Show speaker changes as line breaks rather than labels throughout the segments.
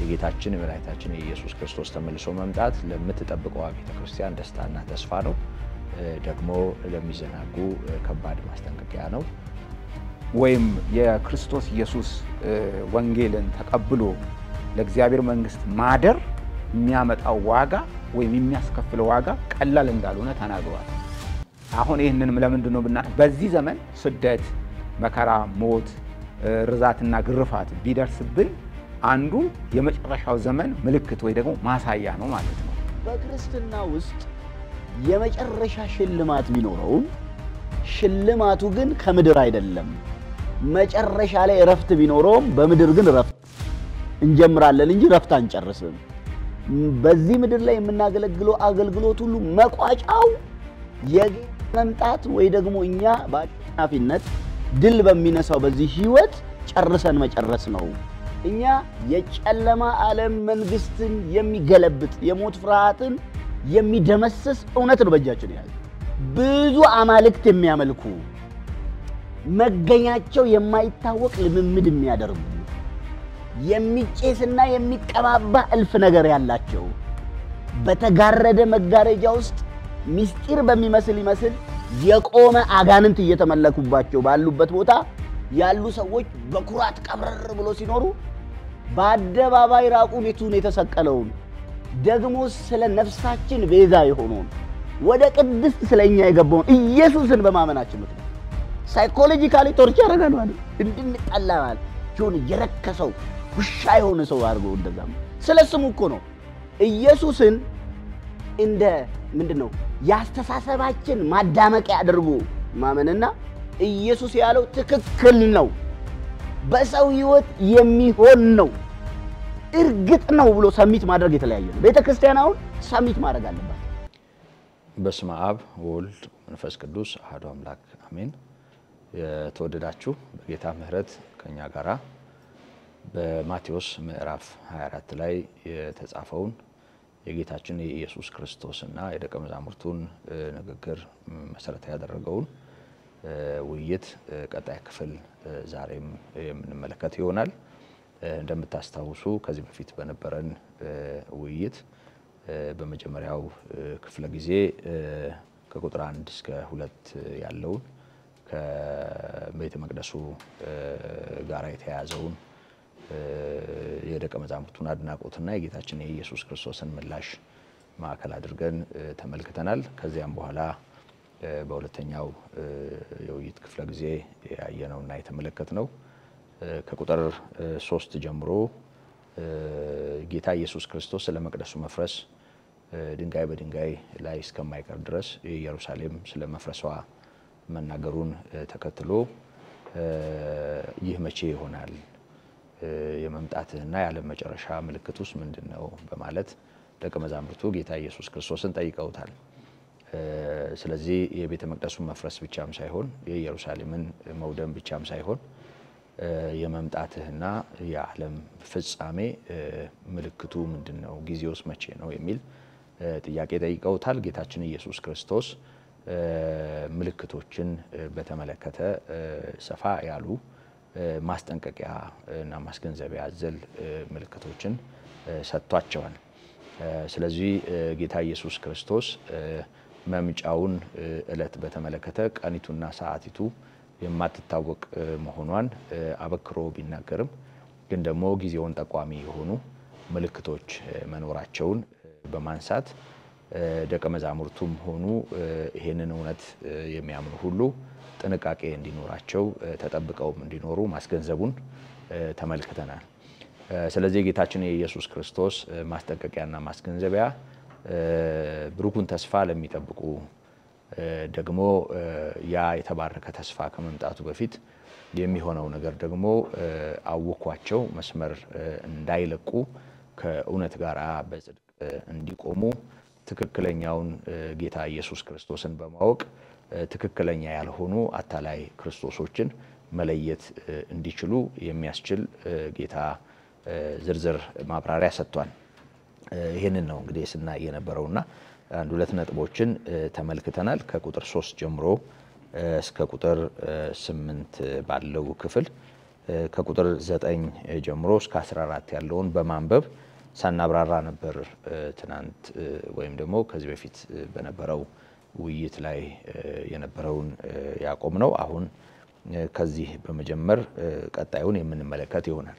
የጌታችን የመድኃኒታችን የኢየሱስ ክርስቶስ ተመልሶ መምጣት ለምትጠብቀው ቤተክርስቲያን ደስታና ተስፋ ነው ደግሞ ለሚዘናጉ ከባድ ማስጠንቀቂያ ነው
ወይም የክርስቶስ ኢየሱስ ወንጌልን ተቀብሎ ለእግዚአብሔር መንግስት ማደር የሚያመጣው ዋጋ ወይም የሚያስከፍለው ዋጋ ቀላል እንዳልሆነ ተናግሯል አሁን ይሄንንም ለምንድነው ብና በዚህ ዘመን ስደት መከራ ሞት ርዛትና ግርፋት ቢደርስብን አንዱ የመጨረሻው ዘመን ምልክት ወይ ደግሞ ማሳያ ነው ማለት ነው
በክርስትና ውስጥ የመጨረሻ ሽልማት ቢኖረው ሽልማቱ ግን ከምድር አይደለም መጨረሻ ላይ ረፍት ቢኖረው በምድር ግን ረፍት እንጀምራለን እንጂ ረፍት አንጨርስም በዚህ ምድር ላይ የምናገለግለው አገልግሎት ሁሉ መቋጫው የመምጣት ወይ ደግሞ እኛ በአሸናፊነት ድል በሚነሳው በዚህ ህይወት ጨርሰን መጨረስ ነው እኛ የጨለማ ዓለም መንግስትን የሚገለብጥ የሞት ፍርሃትን የሚደመስስ እውነት ነው በእጃችን ያለ ብዙ አማልክት የሚያመልኩ መገኛቸው የማይታወቅ ልምምድ የሚያደርጉ የሚጨስና የሚቀባባ እልፍ ነገር ያላቸው በተጋረደ መጋረጃ ውስጥ ሚስጢር በሚመስል የቆመ አጋንንት እየተመለኩባቸው ባሉበት ቦታ ያሉ ሰዎች በኩራት ቀብረር ብሎ ሲኖሩ በአደባባይ ራቁን የተሰቀለው ደግሞ ስለ ነፍሳችን ቤዛ የሆነው ወደ ቅድስት ስለኛ የገባው ኢየሱስን በማመናችን ምክንያት ሳይኮሎጂካሊ ቶርቸር አደረገናል እንድንጠላል ጆን የረከሰው ውሻ የሆነ ሰው አድርጎ እንደዛም ስለስሙ እኮ ነው ኢየሱስን እንደ ምንድነው ያስተሳሰባችን ማዳመቂያ አድርጎ ማመንና ኢየሱስ ያለው ትክክል ነው በሰው ህይወት የሚሆን ነው እርግጥ ነው ብሎ ሰሚት ማድረግ የተለያየ ነው ቤተክርስቲያን አሁን ሰሚት ማድረግ አለባት
በስመ አብ ወልድ መንፈስ ቅዱስ አሐዱ አምላክ አሜን የተወደዳችሁ በጌታ ምህረት ከኛ ጋራ በማቴዎስ ምዕራፍ 24 ላይ የተጻፈውን የጌታችን የኢየሱስ ክርስቶስና የደቀ መዛሙርቱን ንግግር መሰረት ያደረገውን ውይይት ቀጣይ ክፍል ዛሬም የምንመለከት ይሆናል እንደምታስታውሱ ከዚህ በፊት በነበረን ውይይት በመጀመሪያው ክፍለ ጊዜ ከቁጥር 1 እስከ 2 ያለውን ከቤተ መቅደሱ ጋር የተያያዘውን የደቀ መዛሙርቱን አድናቆትና የጌታችን የኢየሱስ ክርስቶስን ምላሽ ማዕከል አድርገን ተመልክተናል ከዚያም በኋላ በሁለተኛው የውይይት ክፍለ ጊዜ ያየነውና የተመለከትነው ከቁጥር 3 ጀምሮ ጌታ ኢየሱስ ክርስቶስ ስለመቅደሱ መፍረስ ድንጋይ በድንጋይ ላይ እስከማይቀር ድረስ ኢየሩሳሌም ስለመፍረሷ መናገሩን ተከትሎ ይህ መቼ ይሆናል የመምጣትና ያለ መጨረሻ ምልክቱስ ምንድነው በማለት ደቀ መዛሙርቱ ጌታ ኢየሱስ ክርስቶስን ጠይቀውታል ስለዚህ የቤተ መቅደሱ መፍረስ ብቻም ሳይሆን የኢየሩሳሌምን መውደም ብቻም ሳይሆን የመምጣትና የዓለም ፍጻሜ ምልክቱ ምንድነው ጊዜውስ መቼ ነው የሚል ጥያቄ ጠይቀውታል ጌታችን ኢየሱስ ክርስቶስ ምልክቶችን በተመለከተ ሰፋ ያሉ ማስጠንቀቂያ እና ማስገንዘቢያ አዘል ምልክቶችን ሰጥቷቸዋል ስለዚህ ጌታ ኢየሱስ ክርስቶስ መምጫውን እለት በተመለከተ ቀኒቱና ሰዓቲቱ የማትታወቅ መሆኗን አበክሮ ቢናገርም ግን ደግሞ ጊዜውን ጠቋሚ የሆኑ ምልክቶች መኖራቸውን በማንሳት ደቀ መዛሙርቱም ሆኑ ይሄንን እውነት የሚያምኑ ሁሉ ጥንቃቄ እንዲኖራቸው ተጠብቀው እንዲኖሩ ማስገንዘቡን ተመልክተናል ስለዚህ ጌታችን የኢየሱስ ክርስቶስ ማስጠንቀቂያና ማስገንዘቢያ ብሩኩን ተስፋ ለሚጠብቁ ደግሞ ያ የተባረከ ተስፋ ከመምጣቱ በፊት የሚሆነው ነገር ደግሞ አውቋቸው መስመር እንዳይለቁ ከእውነት ጋር በጽድቅ እንዲቆሙ ትክክለኛውን ጌታ ኢየሱስ ክርስቶስን በማወቅ ትክክለኛ ያልሆኑ አታላይ ክርስቶሶችን መለየት እንዲችሉ የሚያስችል ጌታ ዝርዝር ማብራሪያ ሰጥቷል ይሄንን ነው እንግዲህ ስናይ የነበረውና አንድ ሁለት ነጥቦችን ተመልክተናል ከቁጥር 3 ጀምሮ እስከ ቁጥር 8 ባለው ክፍል ከቁጥር 9 ጀምሮ እስከ 14 ያለውን በማንበብ ሳናብራራ ነበር ትናንት ወይም ደግሞ ከዚህ በፊት በነበረው ውይይት ላይ የነበረውን ያቆም ነው። አሁን ከዚህ በመጀመር ቀጣዩን የምንመለከት ይሆናል።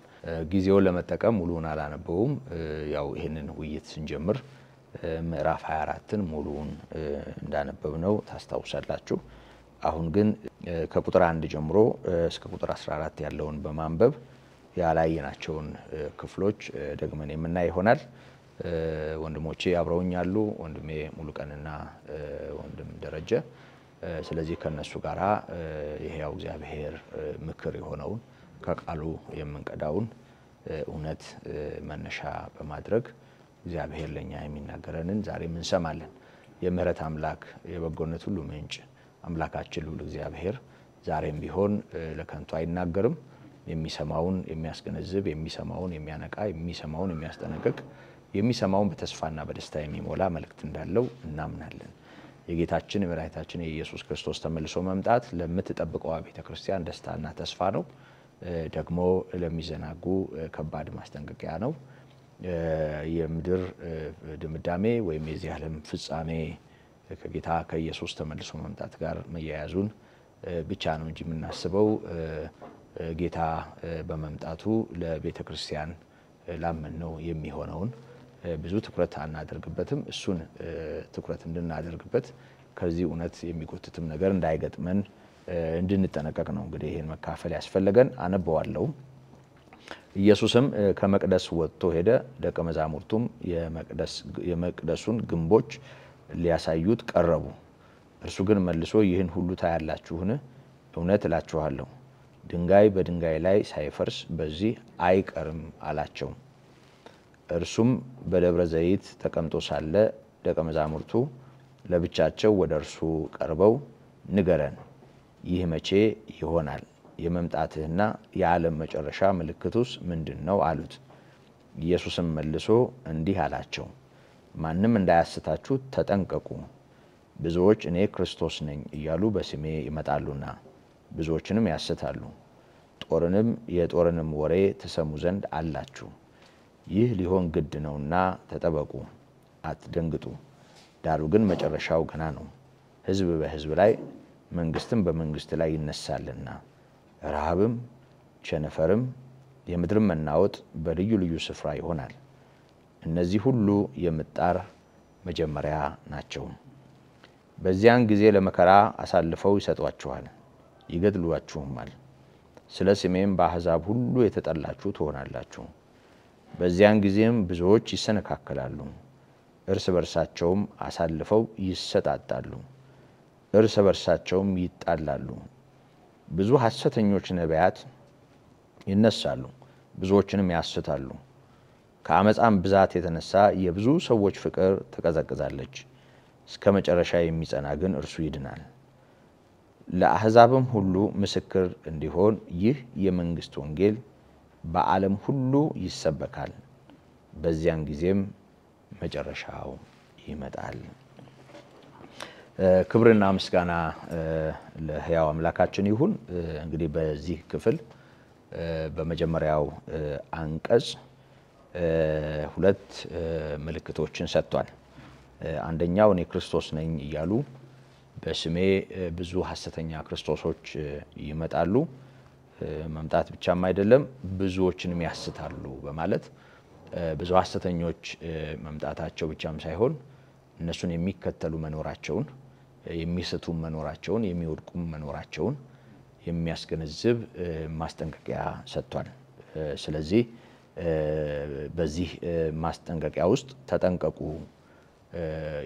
ጊዜውን ለመጠቀም ሙሉውን አላነበውም። ያው ይሄንን ውይይት ስንጀምር ምዕራፍ 24ን ሙሉውን እንዳነበብነው ታስታውሳላችሁ። አሁን ግን ከቁጥር 1 ጀምሮ እስከ ቁጥር 14 ያለውን በማንበብ ያላየናቸውን ክፍሎች ደግመን የምናይ ይሆናል። ወንድሞቼ አብረውኛሉ፣ ወንድሜ ሙሉቀንና ወንድም ደረጀ። ስለዚህ ከነሱ ጋራ የሕያው እግዚአብሔር ምክር የሆነውን ከቃሉ የምንቀዳውን እውነት መነሻ በማድረግ እግዚአብሔር ለኛ የሚናገረንን ዛሬም እንሰማለን። የምህረት አምላክ የበጎነት ሁሉ ምንጭ አምላካችን ሁሉ እግዚአብሔር ዛሬም ቢሆን ለከንቱ አይናገርም። የሚሰማውን የሚያስገነዝብ፣ የሚሰማውን የሚያነቃ፣ የሚሰማውን የሚያስጠነቅቅ፣ የሚሰማውን በተስፋና በደስታ የሚሞላ መልእክት እንዳለው እናምናለን። የጌታችን የመድኃኒታችን የኢየሱስ ክርስቶስ ተመልሶ መምጣት ለምትጠብቀው ቤተክርስቲያን ደስታና ተስፋ ነው። ደግሞ ለሚዘናጉ ከባድ ማስጠንቀቂያ ነው። የምድር ድምዳሜ ወይም የዚህ ዓለም ፍጻሜ ከጌታ ከኢየሱስ ተመልሶ መምጣት ጋር መያያዙን ብቻ ነው እንጂ የምናስበው ጌታ በመምጣቱ ለቤተክርስቲያን ላመነው የሚሆነውን ብዙ ትኩረት አናደርግበትም። እሱን ትኩረት እንድናደርግበት ከዚህ እውነት የሚጎትትም ነገር እንዳይገጥመን እንድንጠነቀቅ ነው እንግዲህ ይሄን መካፈል ያስፈልገን። አነበዋለሁ። ኢየሱስም ከመቅደስ ወጥቶ ሄደ። ደቀ መዛሙርቱም የመቅደሱን ግንቦች ሊያሳዩት ቀረቡ። እርሱ ግን መልሶ ይህን ሁሉ ታያላችሁን? እውነት እላችኋለሁ ድንጋይ በድንጋይ ላይ ሳይፈርስ በዚህ አይቀርም አላቸው። እርሱም በደብረ ዘይት ተቀምጦ ሳለ ደቀ መዛሙርቱ ለብቻቸው ወደ እርሱ ቀርበው ንገረን፣ ይህ መቼ ይሆናል? የመምጣትህና የዓለም መጨረሻ ምልክቱስ ምንድነው? አሉት። ኢየሱስም መልሶ እንዲህ አላቸው፣ ማንም እንዳያስታችሁ ተጠንቀቁ። ብዙዎች እኔ ክርስቶስ ነኝ እያሉ በስሜ ይመጣሉና ብዙዎችንም ያስታሉ። የጦርንም ወሬ ትሰሙ ዘንድ አላችሁ። ይህ ሊሆን ግድ ነውና ተጠበቁ፣ አትደንግጡ። ዳሩ ግን መጨረሻው ገና ነው። ሕዝብ በሕዝብ ላይ መንግስትም በመንግስት ላይ ይነሳልና ረሃብም ቸነፈርም የምድርም መናወጥ በልዩ ልዩ ስፍራ ይሆናል። እነዚህ ሁሉ የምጣር መጀመሪያ ናቸው። በዚያን ጊዜ ለመከራ አሳልፈው ይሰጧችኋል፣ ይገድሏችሁማል። ስለ ስሜም በአሕዛብ ሁሉ የተጠላችሁ ትሆናላችሁ። በዚያን ጊዜም ብዙዎች ይሰነካከላሉ፣ እርስ በርሳቸውም አሳልፈው ይሰጣጣሉ፣ እርስ በርሳቸውም ይጣላሉ። ብዙ ሐሰተኞች ነቢያት ይነሳሉ፣ ብዙዎችንም ያስታሉ። ከአመፃም ብዛት የተነሳ የብዙ ሰዎች ፍቅር ትቀዘቅዛለች። እስከ መጨረሻ የሚጸና ግን እርሱ ይድናል። ለአሕዛብም ሁሉ ምስክር እንዲሆን ይህ የመንግስት ወንጌል በዓለም ሁሉ ይሰበካል። በዚያን ጊዜም መጨረሻው ይመጣል። ክብርና ምስጋና ለሕያው አምላካችን ይሁን። እንግዲህ በዚህ ክፍል በመጀመሪያው አንቀጽ ሁለት ምልክቶችን ሰጥቷል። አንደኛው እኔ ክርስቶስ ነኝ እያሉ በስሜ ብዙ ሐሰተኛ ክርስቶሶች ይመጣሉ፣ መምጣት ብቻም አይደለም ብዙዎችንም ያስታሉ በማለት ብዙ ሐሰተኞች መምጣታቸው ብቻም ሳይሆን እነሱን የሚከተሉ መኖራቸውን፣ የሚስቱ መኖራቸውን፣ የሚወድቁ መኖራቸውን የሚያስገነዝብ ማስጠንቀቂያ ሰጥቷል። ስለዚህ በዚህ ማስጠንቀቂያ ውስጥ ተጠንቀቁ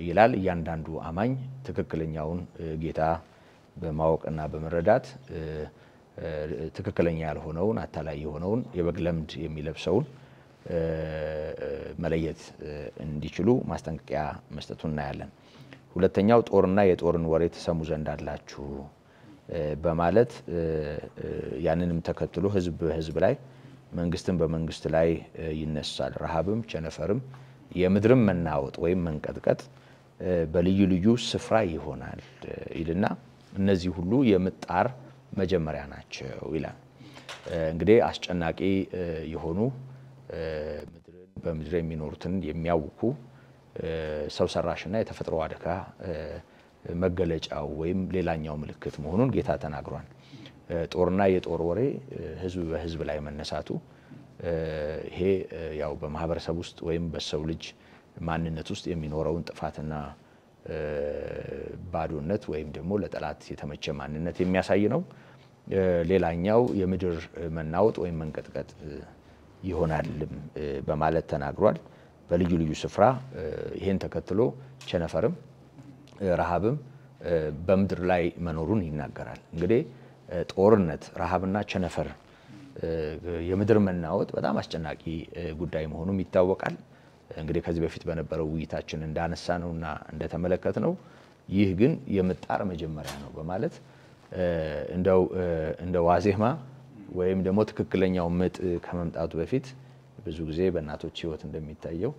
ይላል። እያንዳንዱ አማኝ ትክክለኛውን ጌታ በማወቅና በመረዳት ትክክለኛ ያልሆነውን አታላይ የሆነውን የበግ ለምድ የሚለብሰውን መለየት እንዲችሉ ማስጠንቀቂያ መስጠቱን እናያለን። ሁለተኛው ጦርና የጦርን ወሬ ተሰሙ ዘንድ አላችሁ በማለት ያንንም ተከትሎ ሕዝብ በሕዝብ ላይ መንግስትን በመንግስት ላይ ይነሳል። ረሃብም ቸነፈርም የምድርም መናወጥ ወይም መንቀጥቀጥ በልዩ ልዩ ስፍራ ይሆናል ይልና እነዚህ ሁሉ የምጣር መጀመሪያ ናቸው ይላል። እንግዲህ አስጨናቂ የሆኑ በምድር የሚኖሩትን የሚያውኩ ሰው ሰራሽና የተፈጥሮ አደጋ መገለጫው ወይም ሌላኛው ምልክት መሆኑን ጌታ ተናግሯል። ጦርና የጦር ወሬ ህዝብ በህዝብ ላይ መነሳቱ ይሄ ያው በማህበረሰብ ውስጥ ወይም በሰው ልጅ ማንነት ውስጥ የሚኖረውን ጥፋትና ባዶነት ወይም ደግሞ ለጠላት የተመቸ ማንነት የሚያሳይ ነው። ሌላኛው የምድር መናወጥ ወይም መንቀጥቀጥ ይሆናልም በማለት ተናግሯል። በልዩ ልዩ ስፍራ ይሄን ተከትሎ ቸነፈርም ረሃብም በምድር ላይ መኖሩን ይናገራል። እንግዲህ ጦርነት፣ ረሃብና ቸነፈር የምድር መናወጥ በጣም አስጨናቂ ጉዳይ መሆኑም ይታወቃል። እንግዲህ ከዚህ በፊት በነበረው ውይይታችን እንዳነሳነውና እንደተመለከትነው ይህ ግን የምጣር መጀመሪያ ነው በማለት እንደ ዋዜማ ወይም ደግሞ ትክክለኛው ምጥ ከመምጣቱ በፊት ብዙ ጊዜ በእናቶች ህይወት እንደሚታየው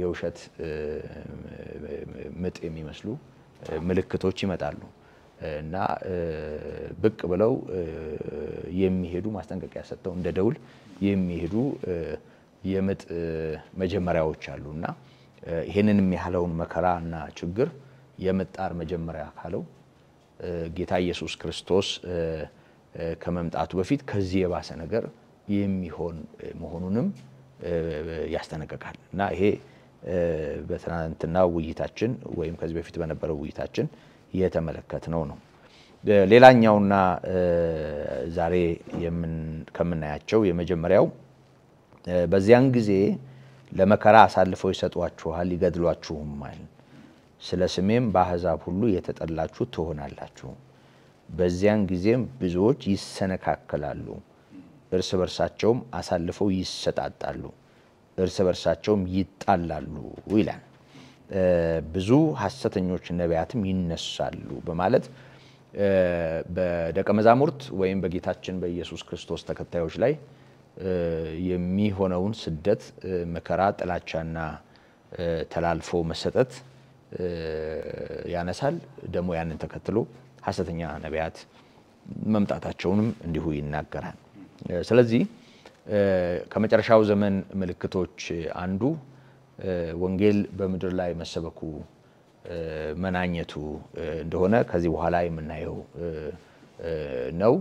የውሸት ምጥ የሚመስሉ ምልክቶች ይመጣሉ እና ብቅ ብለው የሚሄዱ ማስጠንቀቂያ ሰጥተው እንደ ደውል የሚሄዱ የምጥ መጀመሪያዎች አሉና ይሄንንም ያህለውን መከራና ችግር የምጣር መጀመሪያ ካለው ጌታ ኢየሱስ ክርስቶስ ከመምጣቱ በፊት ከዚህ የባሰ ነገር የሚሆን መሆኑንም ያስተነቅቃል እና ይሄ በትናንትናው ውይይታችን ወይም ከዚህ በፊት በነበረው ውይይታችን የተመለከትነው ነው። ሌላኛውና ዛሬ ከምናያቸው የመጀመሪያው በዚያን ጊዜ ለመከራ አሳልፈው ይሰጧችኋል፣ ይገድሏችሁማል። ስለ ስሜም በአሕዛብ ሁሉ የተጠላችሁ ትሆናላችሁ። በዚያን ጊዜም ብዙዎች ይሰነካከላሉ፣ እርስ በርሳቸውም አሳልፈው ይሰጣጣሉ፣ እርስ በርሳቸውም ይጣላሉ ይላል። ብዙ ሐሰተኞች ነቢያትም ይነሳሉ በማለት በደቀ መዛሙርት ወይም በጌታችን በኢየሱስ ክርስቶስ ተከታዮች ላይ የሚሆነውን ስደት፣ መከራ፣ ጥላቻና ተላልፎ መሰጠት ያነሳል። ደግሞ ያንን ተከትሎ ሐሰተኛ ነቢያት መምጣታቸውንም እንዲሁ ይናገራል። ስለዚህ ከመጨረሻው ዘመን ምልክቶች አንዱ ወንጌል በምድር ላይ መሰበኩ መናኘቱ እንደሆነ ከዚህ በኋላ የምናየው ነው።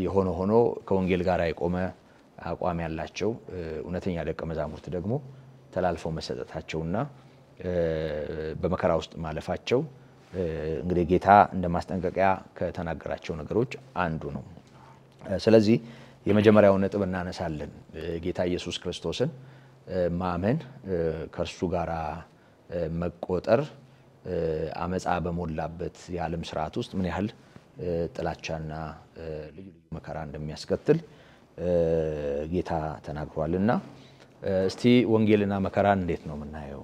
የሆነ ሆኖ ከወንጌል ጋር የቆመ አቋም ያላቸው እውነተኛ ደቀ መዛሙርት ደግሞ ተላልፈው መሰጠታቸውና በመከራ ውስጥ ማለፋቸው እንግዲህ ጌታ እንደማስጠንቀቂያ ከተናገራቸው ነገሮች አንዱ ነው። ስለዚህ የመጀመሪያው ነጥብ እናነሳለን። ጌታ ኢየሱስ ክርስቶስን ማመን፣ ከእርሱ ጋር መቆጠር አመጻ በሞላበት የዓለም ስርዓት ውስጥ ምን ያህል ጥላቻና ልዩ ልዩ መከራ እንደሚያስከትል ጌታ ተናግሯልና እስቲ ወንጌልና መከራን እንዴት ነው የምናየው?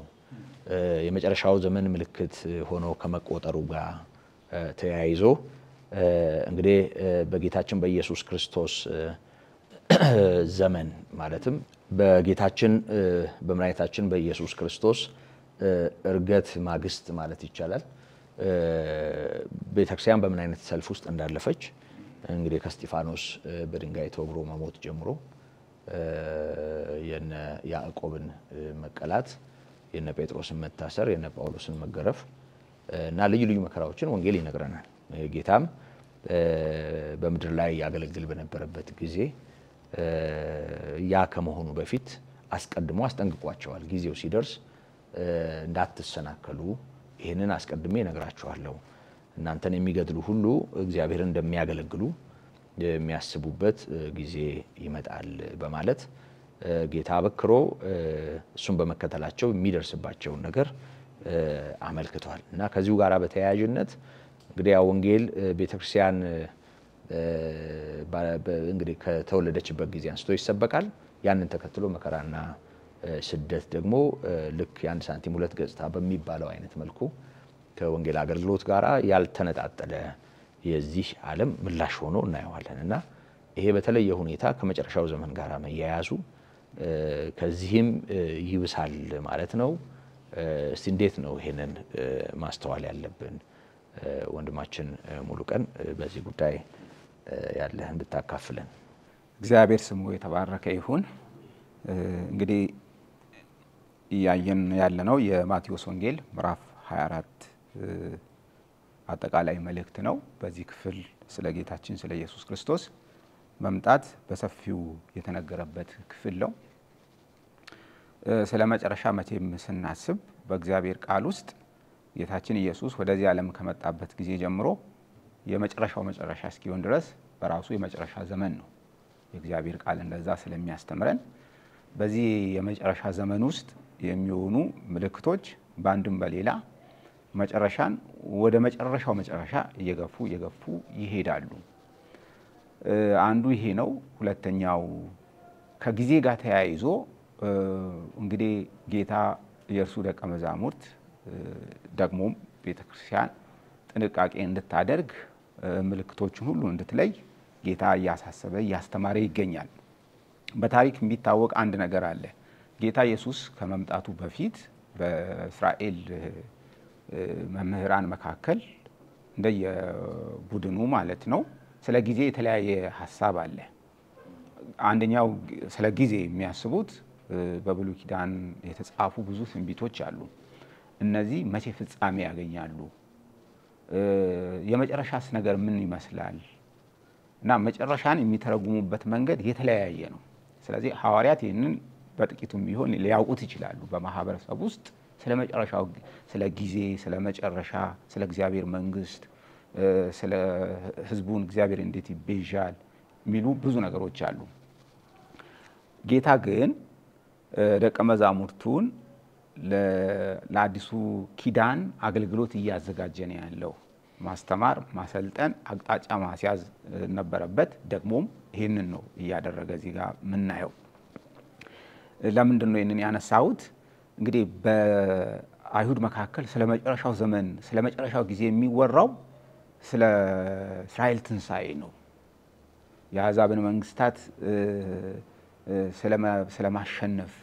የመጨረሻው ዘመን ምልክት ሆኖ ከመቆጠሩ ጋር ተያይዞ እንግዲህ በጌታችን በኢየሱስ ክርስቶስ ዘመን ማለትም በጌታችን በመድኃኒታችን በኢየሱስ ክርስቶስ እርገት ማግስት ማለት ይቻላል ቤተክርስቲያን በምን አይነት ሰልፍ ውስጥ እንዳለፈች እንግዲህ ከስጢፋኖስ በድንጋይ ተወግሮ መሞት ጀምሮ የነ ያዕቆብን መቀላት፣ የነ ጴጥሮስን መታሰር፣ የነ ጳውሎስን መገረፍ እና ልዩ ልዩ መከራዎችን ወንጌል ይነግረናል። ጌታም በምድር ላይ ያገለግል በነበረበት ጊዜ ያ ከመሆኑ በፊት አስቀድሞ አስጠንቅቋቸዋል። ጊዜው ሲደርስ እንዳትሰናከሉ ይሄንን አስቀድሜ ነግራችኋለሁ፣ እናንተን የሚገድሉ ሁሉ እግዚአብሔርን እንደሚያገለግሉ የሚያስቡበት ጊዜ ይመጣል በማለት ጌታ በክሮ እሱን በመከተላቸው የሚደርስባቸውን ነገር አመልክቷል እና ከዚሁ ጋር በተያያዥነት እንግዲህ ወንጌል ቤተክርስቲያን እንግዲህ ከተወለደችበት ጊዜ አንስቶ ይሰበካል። ያንን ተከትሎ መከራና ስደት ደግሞ ልክ የአንድ ሳንቲም ሁለት ገጽታ በሚባለው አይነት መልኩ ከወንጌል አገልግሎት ጋራ ያልተነጣጠለ የዚህ ዓለም ምላሽ ሆኖ እናየዋለን እና ይሄ በተለየ ሁኔታ ከመጨረሻው ዘመን ጋራ መያያዙ ከዚህም ይብሳል ማለት ነው። እስቲ እንዴት ነው ይሄንን ማስተዋል ያለብን? ወንድማችን ሙሉቀን በዚህ ጉዳይ ያለህ እንድታካፍለን።
እግዚአብሔር ስሙ የተባረከ ይሁን። እንግዲህ ያየን ያለነው የማቴዎስ ወንጌል ምዕራፍ 24 አጠቃላይ መልእክት ነው። በዚህ ክፍል ስለ ጌታችን ስለ ኢየሱስ ክርስቶስ መምጣት በሰፊው የተነገረበት ክፍል ነው። ስለ መጨረሻ መቼም ስናስብ በእግዚአብሔር ቃል ውስጥ ጌታችን ኢየሱስ ወደዚህ ዓለም ከመጣበት ጊዜ ጀምሮ የመጨረሻው መጨረሻ እስኪሆን ድረስ በራሱ የመጨረሻ ዘመን ነው። የእግዚአብሔር ቃል እንደዛ ስለሚያስተምረን በዚህ የመጨረሻ ዘመን ውስጥ የሚሆኑ ምልክቶች በአንድም በሌላ መጨረሻን ወደ መጨረሻው መጨረሻ እየገፉ ይሄዳሉ። አንዱ ይሄ ነው። ሁለተኛው ከጊዜ ጋር ተያይዞ እንግዲህ ጌታ የእርሱ ደቀ መዛሙርት ደግሞም ቤተክርስቲያን ጥንቃቄ እንድታደርግ ምልክቶችን ሁሉ እንድትለይ ጌታ እያሳሰበ እያስተማረ ይገኛል። በታሪክ የሚታወቅ አንድ ነገር አለ። ጌታ ኢየሱስ ከመምጣቱ በፊት በእስራኤል መምህራን መካከል እንደየቡድኑ ማለት ነው ስለ ጊዜ የተለያየ ሐሳብ አለ። አንደኛው ስለ ጊዜ የሚያስቡት በብሉይ ኪዳን የተጻፉ ብዙ ትንቢቶች አሉ። እነዚህ መቼ ፍጻሜ ያገኛሉ? የመጨረሻስ ነገር ምን ይመስላል? እና መጨረሻን የሚተረጉሙበት መንገድ የተለያየ ነው። ስለዚህ ሐዋርያት ይህንን በጥቂቱም ቢሆን ሊያውቁት ይችላሉ። በማህበረሰብ ውስጥ ስለ መጨረሻው ስለ ጊዜ ስለ መጨረሻ ስለ እግዚአብሔር መንግስት ስለ ህዝቡን እግዚአብሔር እንዴት ይቤዣል የሚሉ ብዙ ነገሮች አሉ። ጌታ ግን ደቀ መዛሙርቱን ለአዲሱ ኪዳን አገልግሎት እያዘጋጀ ነው ያለው። ማስተማር ማሰልጠን አቅጣጫ ማስያዝ ነበረበት። ደግሞም ይሄንን ነው እያደረገ እዚህ ጋር ምናየው። ለምንድን ነው ይሄንን ያነሳሁት? እንግዲህ በአይሁድ መካከል ስለ መጨረሻው ዘመን ስለ መጨረሻው ጊዜ የሚወራው ስለ እስራኤል ትንሣኤ ነው። የአሕዛብን መንግስታት ስለማሸነፍ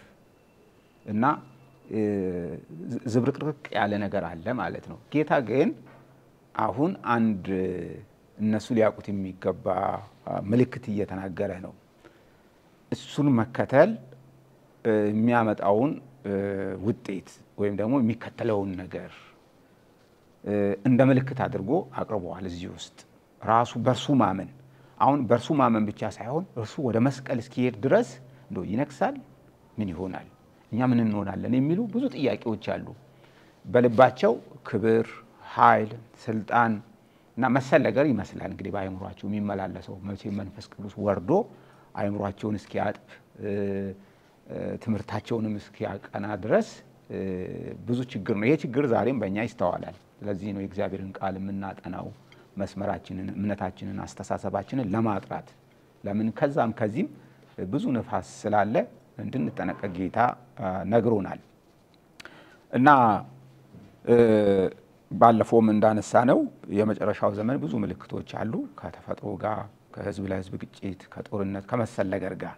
እና ዝብርቅርቅ ያለ ነገር አለ ማለት ነው። ጌታ ግን አሁን አንድ እነሱ ሊያውቁት የሚገባ ምልክት እየተናገረ ነው። እሱን መከተል የሚያመጣውን ውጤት ወይም ደግሞ የሚከተለውን ነገር እንደ ምልክት አድርጎ አቅርበዋል። እዚህ ውስጥ ራሱ በርሱ ማመን አሁን በርሱ ማመን ብቻ ሳይሆን እርሱ ወደ መስቀል እስኪሄድ ድረስ እንደው ይነክሳል ምን ይሆናል እኛ ምን እንሆናለን የሚሉ ብዙ ጥያቄዎች አሉ። በልባቸው ክብር ኃይል ስልጣን እና መሰል ነገር ይመስላል እንግዲህ በአይምሯቸው የሚመላለሰው መቼ መንፈስ ቅዱስ ወርዶ አይምሯቸውን እስኪያጥፍ ትምህርታቸውንም እስኪያቀና ድረስ ብዙ ችግር ነው። ይሄ ችግር ዛሬም በእኛ ይስተዋላል። ስለዚህ ነው የእግዚአብሔርን ቃል የምናጠናው መስመራችንን እምነታችንን አስተሳሰባችንን ለማጥራት ለምን ከዛም ከዚህም ብዙ ነፋስ ስላለ እንድንጠነቀቅ ጌታ ነግሮናል። እና ባለፈውም እንዳነሳ ነው የመጨረሻው ዘመን ብዙ ምልክቶች አሉ። ከተፈጥሮ ጋር ከህዝብ ለህዝብ ግጭት ከጦርነት ከመሰል ነገር ጋር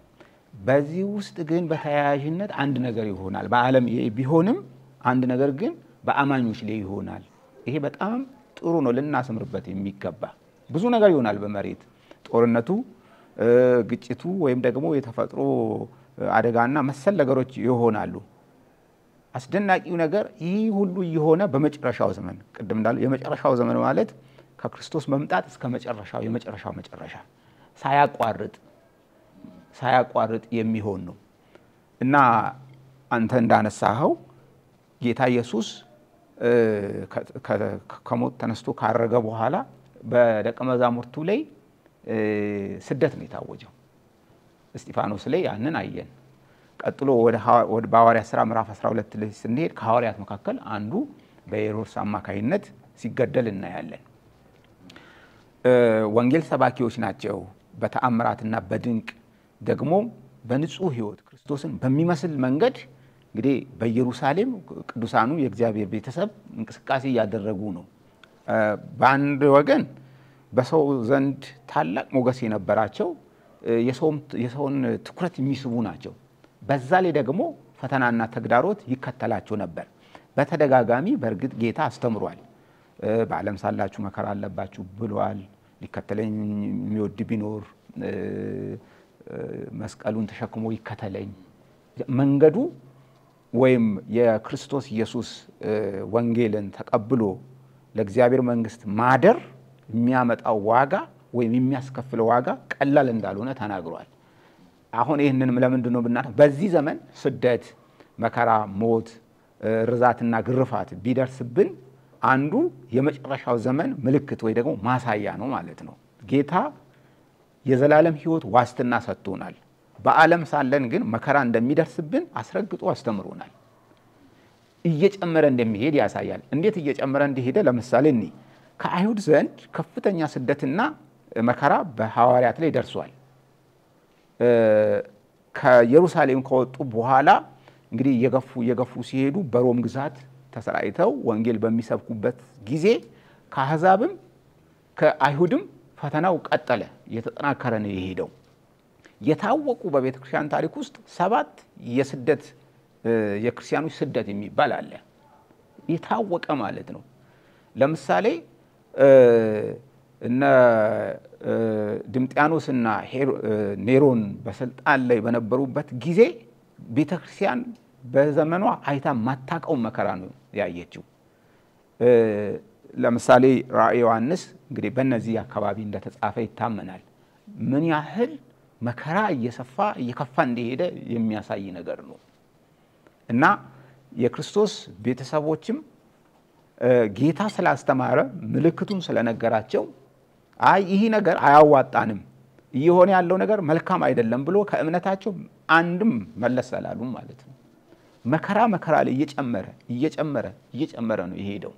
በዚህ ውስጥ ግን በተያያዥነት አንድ ነገር ይሆናል። በዓለም ቢሆንም አንድ ነገር ግን በአማኞች ላይ ይሆናል። ይሄ በጣም ጥሩ ነው ልናስምርበት የሚገባ ብዙ ነገር ይሆናል። በመሬት ጦርነቱ ግጭቱ ወይም ደግሞ የተፈጥሮ አደጋና መሰል ነገሮች ይሆናሉ። አስደናቂው ነገር ይህ ሁሉ የሆነ በመጨረሻው ዘመን ቅድም እንዳለው የመጨረሻው ዘመን ማለት ከክርስቶስ መምጣት እስከ መጨረሻው የመጨረሻው መጨረሻ ሳያቋርጥ የሚሆን ነው። እና አንተ እንዳነሳኸው ጌታ ኢየሱስ ከሞት ተነስቶ ካረገ በኋላ በደቀ መዛሙርቱ ላይ ስደት ነው የታወጀው። እስጢፋኖስ ላይ ያንን አየን። ቀጥሎ ወደ ሐዋርያት ሥራ ምዕራፍ 12 ላይ ስንሄድ ከሐዋርያት መካከል አንዱ በሄሮድስ አማካይነት ሲገደል እናያለን። ወንጌል ሰባኪዎች ናቸው። በተአምራትና በድንቅ ደግሞ በንጹህ ህይወት ክርስቶስን በሚመስል መንገድ እንግዲህ በኢየሩሳሌም ቅዱሳኑ የእግዚአብሔር ቤተሰብ እንቅስቃሴ ያደረጉ ነው። በአንድ ወገን በሰው ዘንድ ታላቅ ሞገስ የነበራቸው የሰውን ትኩረት የሚስቡ ናቸው። በዛ ላይ ደግሞ ፈተናና ተግዳሮት ይከተላቸው ነበር። በተደጋጋሚ በእርግጥ ጌታ አስተምሯል። በዓለም ሳላችሁ መከራ አለባችሁ ብሏል። ሊከተለኝ የሚወድ ቢኖር መስቀሉን ተሸክሞ ይከተለኝ መንገዱ ወይም የክርስቶስ ኢየሱስ ወንጌልን ተቀብሎ ለእግዚአብሔር መንግስት ማደር የሚያመጣው ዋጋ ወይም የሚያስከፍለው ዋጋ ቀላል እንዳልሆነ ተናግሯል። አሁን ይሄንን ለምንድን ነው ብናነው በዚህ ዘመን ስደት መከራ ሞት ርዛትና ግርፋት ቢደርስብን አንዱ የመጨረሻው ዘመን ምልክት ወይ ደግሞ ማሳያ ነው ማለት ነው። ጌታ የዘላለም ሕይወት ዋስትና ሰጥቶናል። በዓለም ሳለን ግን መከራ እንደሚደርስብን አስረግጦ አስተምሮናል። እየጨመረ እንደሚሄድ ያሳያል። እንዴት እየጨመረ እንደሄደ ለምሳሌ እኒ ከአይሁድ ዘንድ ከፍተኛ ስደትና መከራ በሐዋርያት ላይ ደርሷል። ከኢየሩሳሌም ከወጡ በኋላ እንግዲህ የገፉ ሲሄዱ በሮም ግዛት ተሰራይተው ወንጌል በሚሰብኩበት ጊዜ ከአሕዛብም ከአይሁድም ፈተናው ቀጠለ፣ የተጠናከረ ነው የሄደው። የታወቁ በቤተክርስቲያን ታሪክ ውስጥ 7 የስደት የክርስቲያኖች ስደት የሚባል አለ። የታወቀ ማለት ነው። ለምሳሌ እነ ድምጥያኖስና ኔሮን በስልጣን ላይ በነበሩበት ጊዜ ቤተክርስቲያን በዘመኗ አይታ ማታቀው መከራ ነው ያየችው። ለምሳሌ ራእየ ዮሐንስ እንግዲህ በእነዚህ አካባቢ እንደተጻፈ ይታመናል። ምን ያህል መከራ እየከፋ እንደሄደ የሚያሳይ ነገር ነው። እና የክርስቶስ ቤተሰቦችም ጌታ ስላስተማረ ምልክቱን ስለነገራቸው አይ ይሄ ነገር አያዋጣንም እየሆነ ያለው ነገር መልካም አይደለም ብሎ ከእምነታቸው አንድም መለሰላሉ ማለት ነው። መከራ ላይ እየጨመረ ነው የሄደው።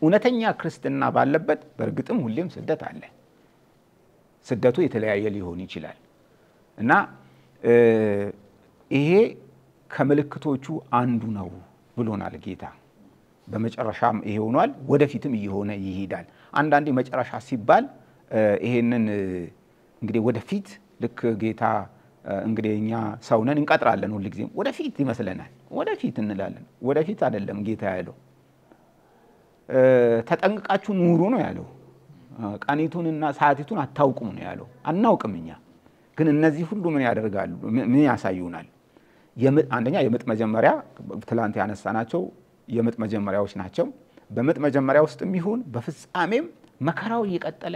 እውነተኛ ክርስትና ባለበት በርግጥም ሁሌም ስደት አለ። ስደቱ የተለያየ ሊሆን ይችላል እና ይሄ ከምልክቶቹ አንዱ ነው ብሎናል ጌታ። በመጨረሻም ይሄ ሆኗል፣ ወደፊትም እየሆነ ይሄዳል። አንዳንዴ መጨረሻ ሲባል ይሄንን እንግዲህ ወደፊት ልክ ጌታ እንግዲህ እኛ ሰውነን እንቀጥራለን ሁሉ ጊዜ ወደፊት ይመስለናል። ወደፊት እንላለን። ወደፊት አይደለም ጌታ ያለው። ተጠንቅቃችሁ ኑሩ ነው ያለው። ቀኒቱንና ሰዓቲቱን አታውቁም ነው ያለው። አናውቅም እኛ ግን እነዚህ ሁሉ ምን ያደርጋሉ? ምን ያሳዩናል? አንደኛ የምጥ መጀመሪያ ትላንት ያነሳናቸው የምጥ መጀመሪያዎች ናቸው። በምጥ መጀመሪያ ውስጥም ይሁን በፍጻሜም መከራው እየቀጠለ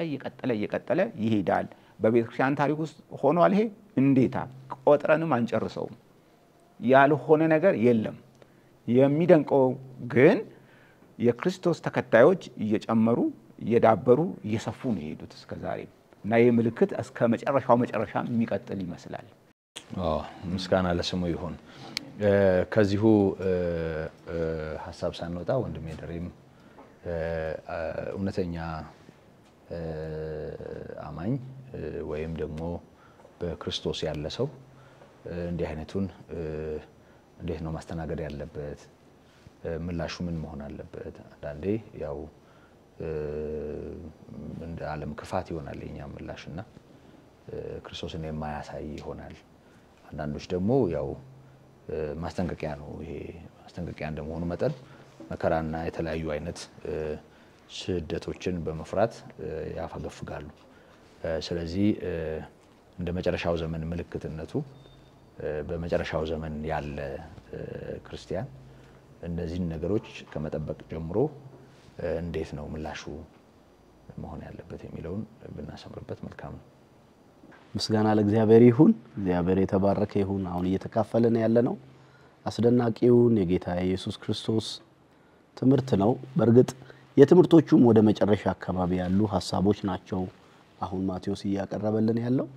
ይሄዳል። በቤተክርስቲያን ታሪክ ውስጥ ሆኗል። ይሄ እንዴታ ቆጥረንም አንጨርሰውም። ያልሆነ ነገር የለም። የሚደንቀው ግን የክርስቶስ ተከታዮች እየጨመሩ እየዳበሩ እየሰፉ ነው የሄዱት እስከዛሬ እና ይሄ ምልክት እስከ መጨረሻው የሚቀጥል ይመስላል።
ምስጋና ለስሙ ይሁን። ከዚሁ ሐሳብ ሳንወጣ ወንድሜ ደሬም እውነተኛ አማኝ ወይም ደግሞ በክርስቶስ ያለ ሰው እንዲህ አይነቱን እንዴት ነው ማስተናገድ ያለበት? ምላሹ ምን መሆን አለበት? አንዳንዴ ያው እንደ ዓለም ክፋት ይሆናል የኛ ምላሽና ክርስቶስን የማያሳይ ይሆናል። አንዳንዶች ደግሞ ያው ማስተንቀቂያ ነው። ይሄ ማስተንቀቂያ እንደመሆኑ መጠን መከራና የተለያዩ አይነት ስደቶችን በመፍራት ያፈገፍጋሉ። ስለዚህ እንደ መጨረሻው ዘመን ምልክትነቱ በመጨረሻው ዘመን ያለ ክርስቲያን እነዚህን ነገሮች ከመጠበቅ ጀምሮ እንዴት ነው ምላሹ መሆን ያለበት የሚለውን ብናሰምርበት መልካም ነው።
ምስጋና ለእግዚአብሔር ይሁን። እግዚአብሔር የተባረከ ይሁን። አሁን እየተካፈለን ያለነው አስደናቂውን የጌታ ኢየሱስ ክርስቶስ ትምህርት ነው። በርግጥ የትምህርቶቹም ወደ መጨረሻ አካባቢ ያሉ ሐሳቦች ናቸው አሁን ማቴዎስ እያቀረበልን ያለው።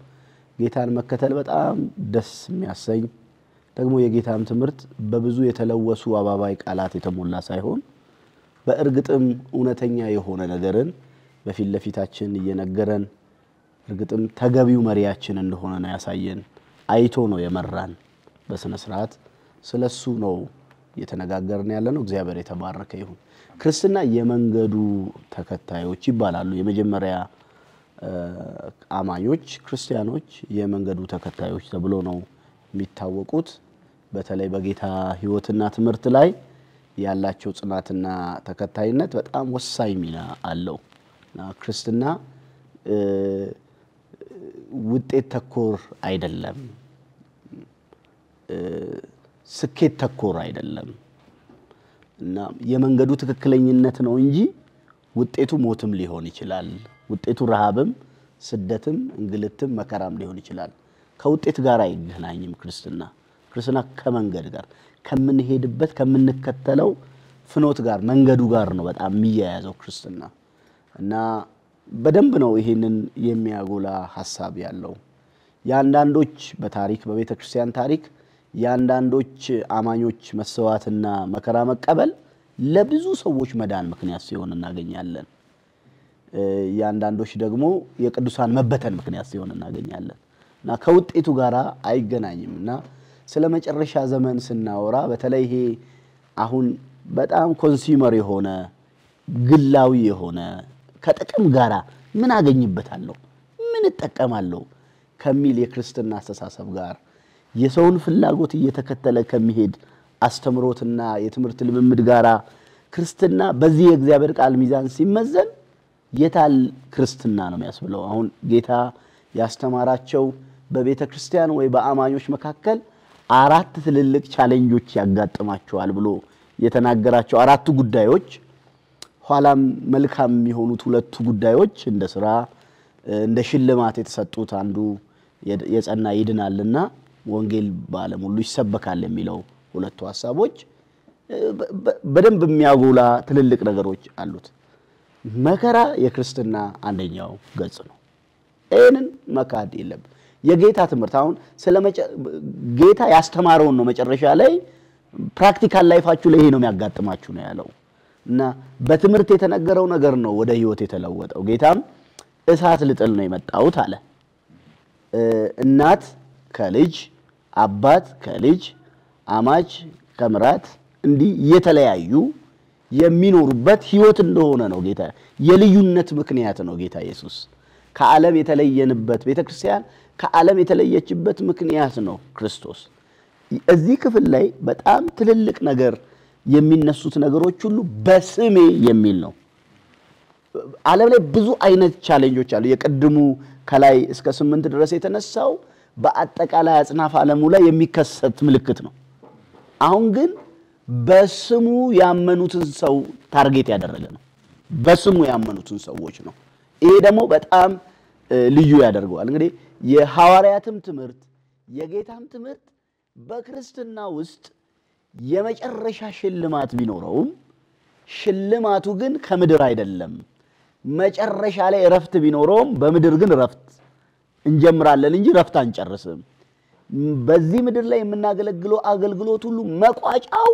ጌታን መከተል በጣም ደስ የሚያሰኝ ደግሞ የጌታም ትምህርት በብዙ የተለወሱ አባባይ ቃላት የተሞላ ሳይሆን በእርግጥም እውነተኛ የሆነ ነገርን በፊት ለፊታችን እየነገረን እርግጥም ተገቢው መሪያችን እንደሆነ ነው ያሳየን። አይቶ ነው የመራን በስነ ስርዓት ስለሱ ነው እየተነጋገርን ያለነው። እግዚአብሔር የተባረከ ይሁን። ክርስትና የመንገዱ ተከታዮች ይባላሉ። የመጀመሪያ አማኞች ክርስቲያኖች የመንገዱ ተከታዮች ተብሎ ነው የሚታወቁት። በተለይ በጌታ ሕይወትና ትምህርት ላይ ያላቸው ጽናትና ተከታይነት በጣም ወሳኝ ሚና አለው። እና ክርስትና ውጤት ተኮር አይደለም ስኬት ተኮር አይደለም እና የመንገዱ ትክክለኝነት ነው እንጂ ውጤቱ ሞትም ሊሆን ይችላል ውጤቱ ረሃብም ስደትም እንግልትም መከራም ሊሆን ይችላል ከውጤት ጋር አይገናኝም ክርስትና ከመንገድ ጋር ከምንሄድበት ከምንከተለው ፍኖት ጋር መንገዱ ጋር ነው በጣም የሚያያዘው ክርስትና እና በደንብ ነው ይሄንን የሚያጎላ ሐሳብ ያለው ያንዳንዶች በታሪክ በቤተክርስቲያን ታሪክ ያንዳንዶች አማኞች መስዋዕትና መከራ መቀበል ለብዙ ሰዎች መዳን ምክንያት ሲሆን እናገኛለን ያንዳንዶች ደግሞ የቅዱሳን መበተን ምክንያት ሲሆን እናገኛለን እና ከውጤቱ ጋር አይገናኝምና ስለመጨረሻ ዘመን ስናወራ በተለይ ይሄ አሁን በጣም ኮንሱመር የሆነ ግላዊ የሆነ ከጥቅም ጋራ ምን አገኝበታለሁ ምን እጠቀማለሁ ከሚል የክርስትና አስተሳሰብ ጋር የሰውን ፍላጎት እየተከተለ ከሚሄድ አስተምሮትና የትምህርት ልምምድ ጋራ ክርስትና በዚህ የእግዚአብሔር ቃል ሚዛን ሲመዘን የታል ክርስትና ነው የሚያስብለው አሁን ጌታ ያስተማራቸው በቤተ ክርስቲያን ወይ በአማኞች መካከል አራት ትልልቅ ቻሌንጆች ያጋጥማቸዋል ብሎ የተናገራቸው አራቱ ጉዳዮች ኋላም መልካም የሚሆኑት ሁለቱ ጉዳዮች እንደ ሥራ እንደ ሽልማት የተሰጡት አንዱ የጸና ይድናልና ወንጌል በዓለም ሁሉ ይሰበካል የሚለው ሁለቱ ሐሳቦች በደንብ የሚያጎላ ትልልቅ ነገሮች አሉት መከራ የክርስትና አንደኛው ገጽ ነው እነን መካድ የለም የጌታ ትምህርት አሁን ጌታ ያስተማረውን ነው መጨረሻ ላይ ፕራክቲካል ላይፋችሁ ላይ ይሄ ነው የሚያጋጥማችሁ ነው ያለው እና በትምህርት የተነገረው ነገር ነው ወደ ህይወት የተለወጠው ጌታም እሳት ልጥል ነው የመጣውት አለ እናት ከልጅ አባት ከልጅ አማች ከምራት እንዲ የተለያዩ የሚኖሩበት ህይወት እንደሆነ ነው ጌታ የልዩነት ምክንያት ነው ጌታ ኢየሱስ ከዓለም የተለየንበት ቤተክርስቲያን ከዓለም የተለየችበት ምክንያት ነው ክርስቶስ እዚህ ክፍል ላይ በጣም ትልልቅ ነገር የሚነሱት ነገሮች ሁሉ በስሜ የሚል ነው ዓለም ላይ ብዙ አይነት ቻሌንጆች አሉ የቀድሙ ከላይ እስከ 8 ድረስ የተነሳው በአጠቃላይ አጽናፍ ዓለሙ ላይ የሚከሰት ምልክት ነው አሁን ግን በስሙ ያመኑትን ሰው ታርጌት ያደረገ ነው በስሙ ያመኑትን ሰዎች ነው ይሄ ደግሞ በጣም ልዩ ያደርገዋል እንግዲህ የሐዋርያትም ትምህርት የጌታም ትምህርት በክርስትና ውስጥ የመጨረሻ ሽልማት ቢኖረውም ሽልማቱ ግን ከምድር አይደለም መጨረሻ ላይ ረፍት ቢኖረውም በምድር ግን ረፍት እንጀምራለን እንጂ ረፍት አንጨርስም በዚህ ምድር ላይ የምናገለግለው አገልግሎት ሁሉ መቋጫው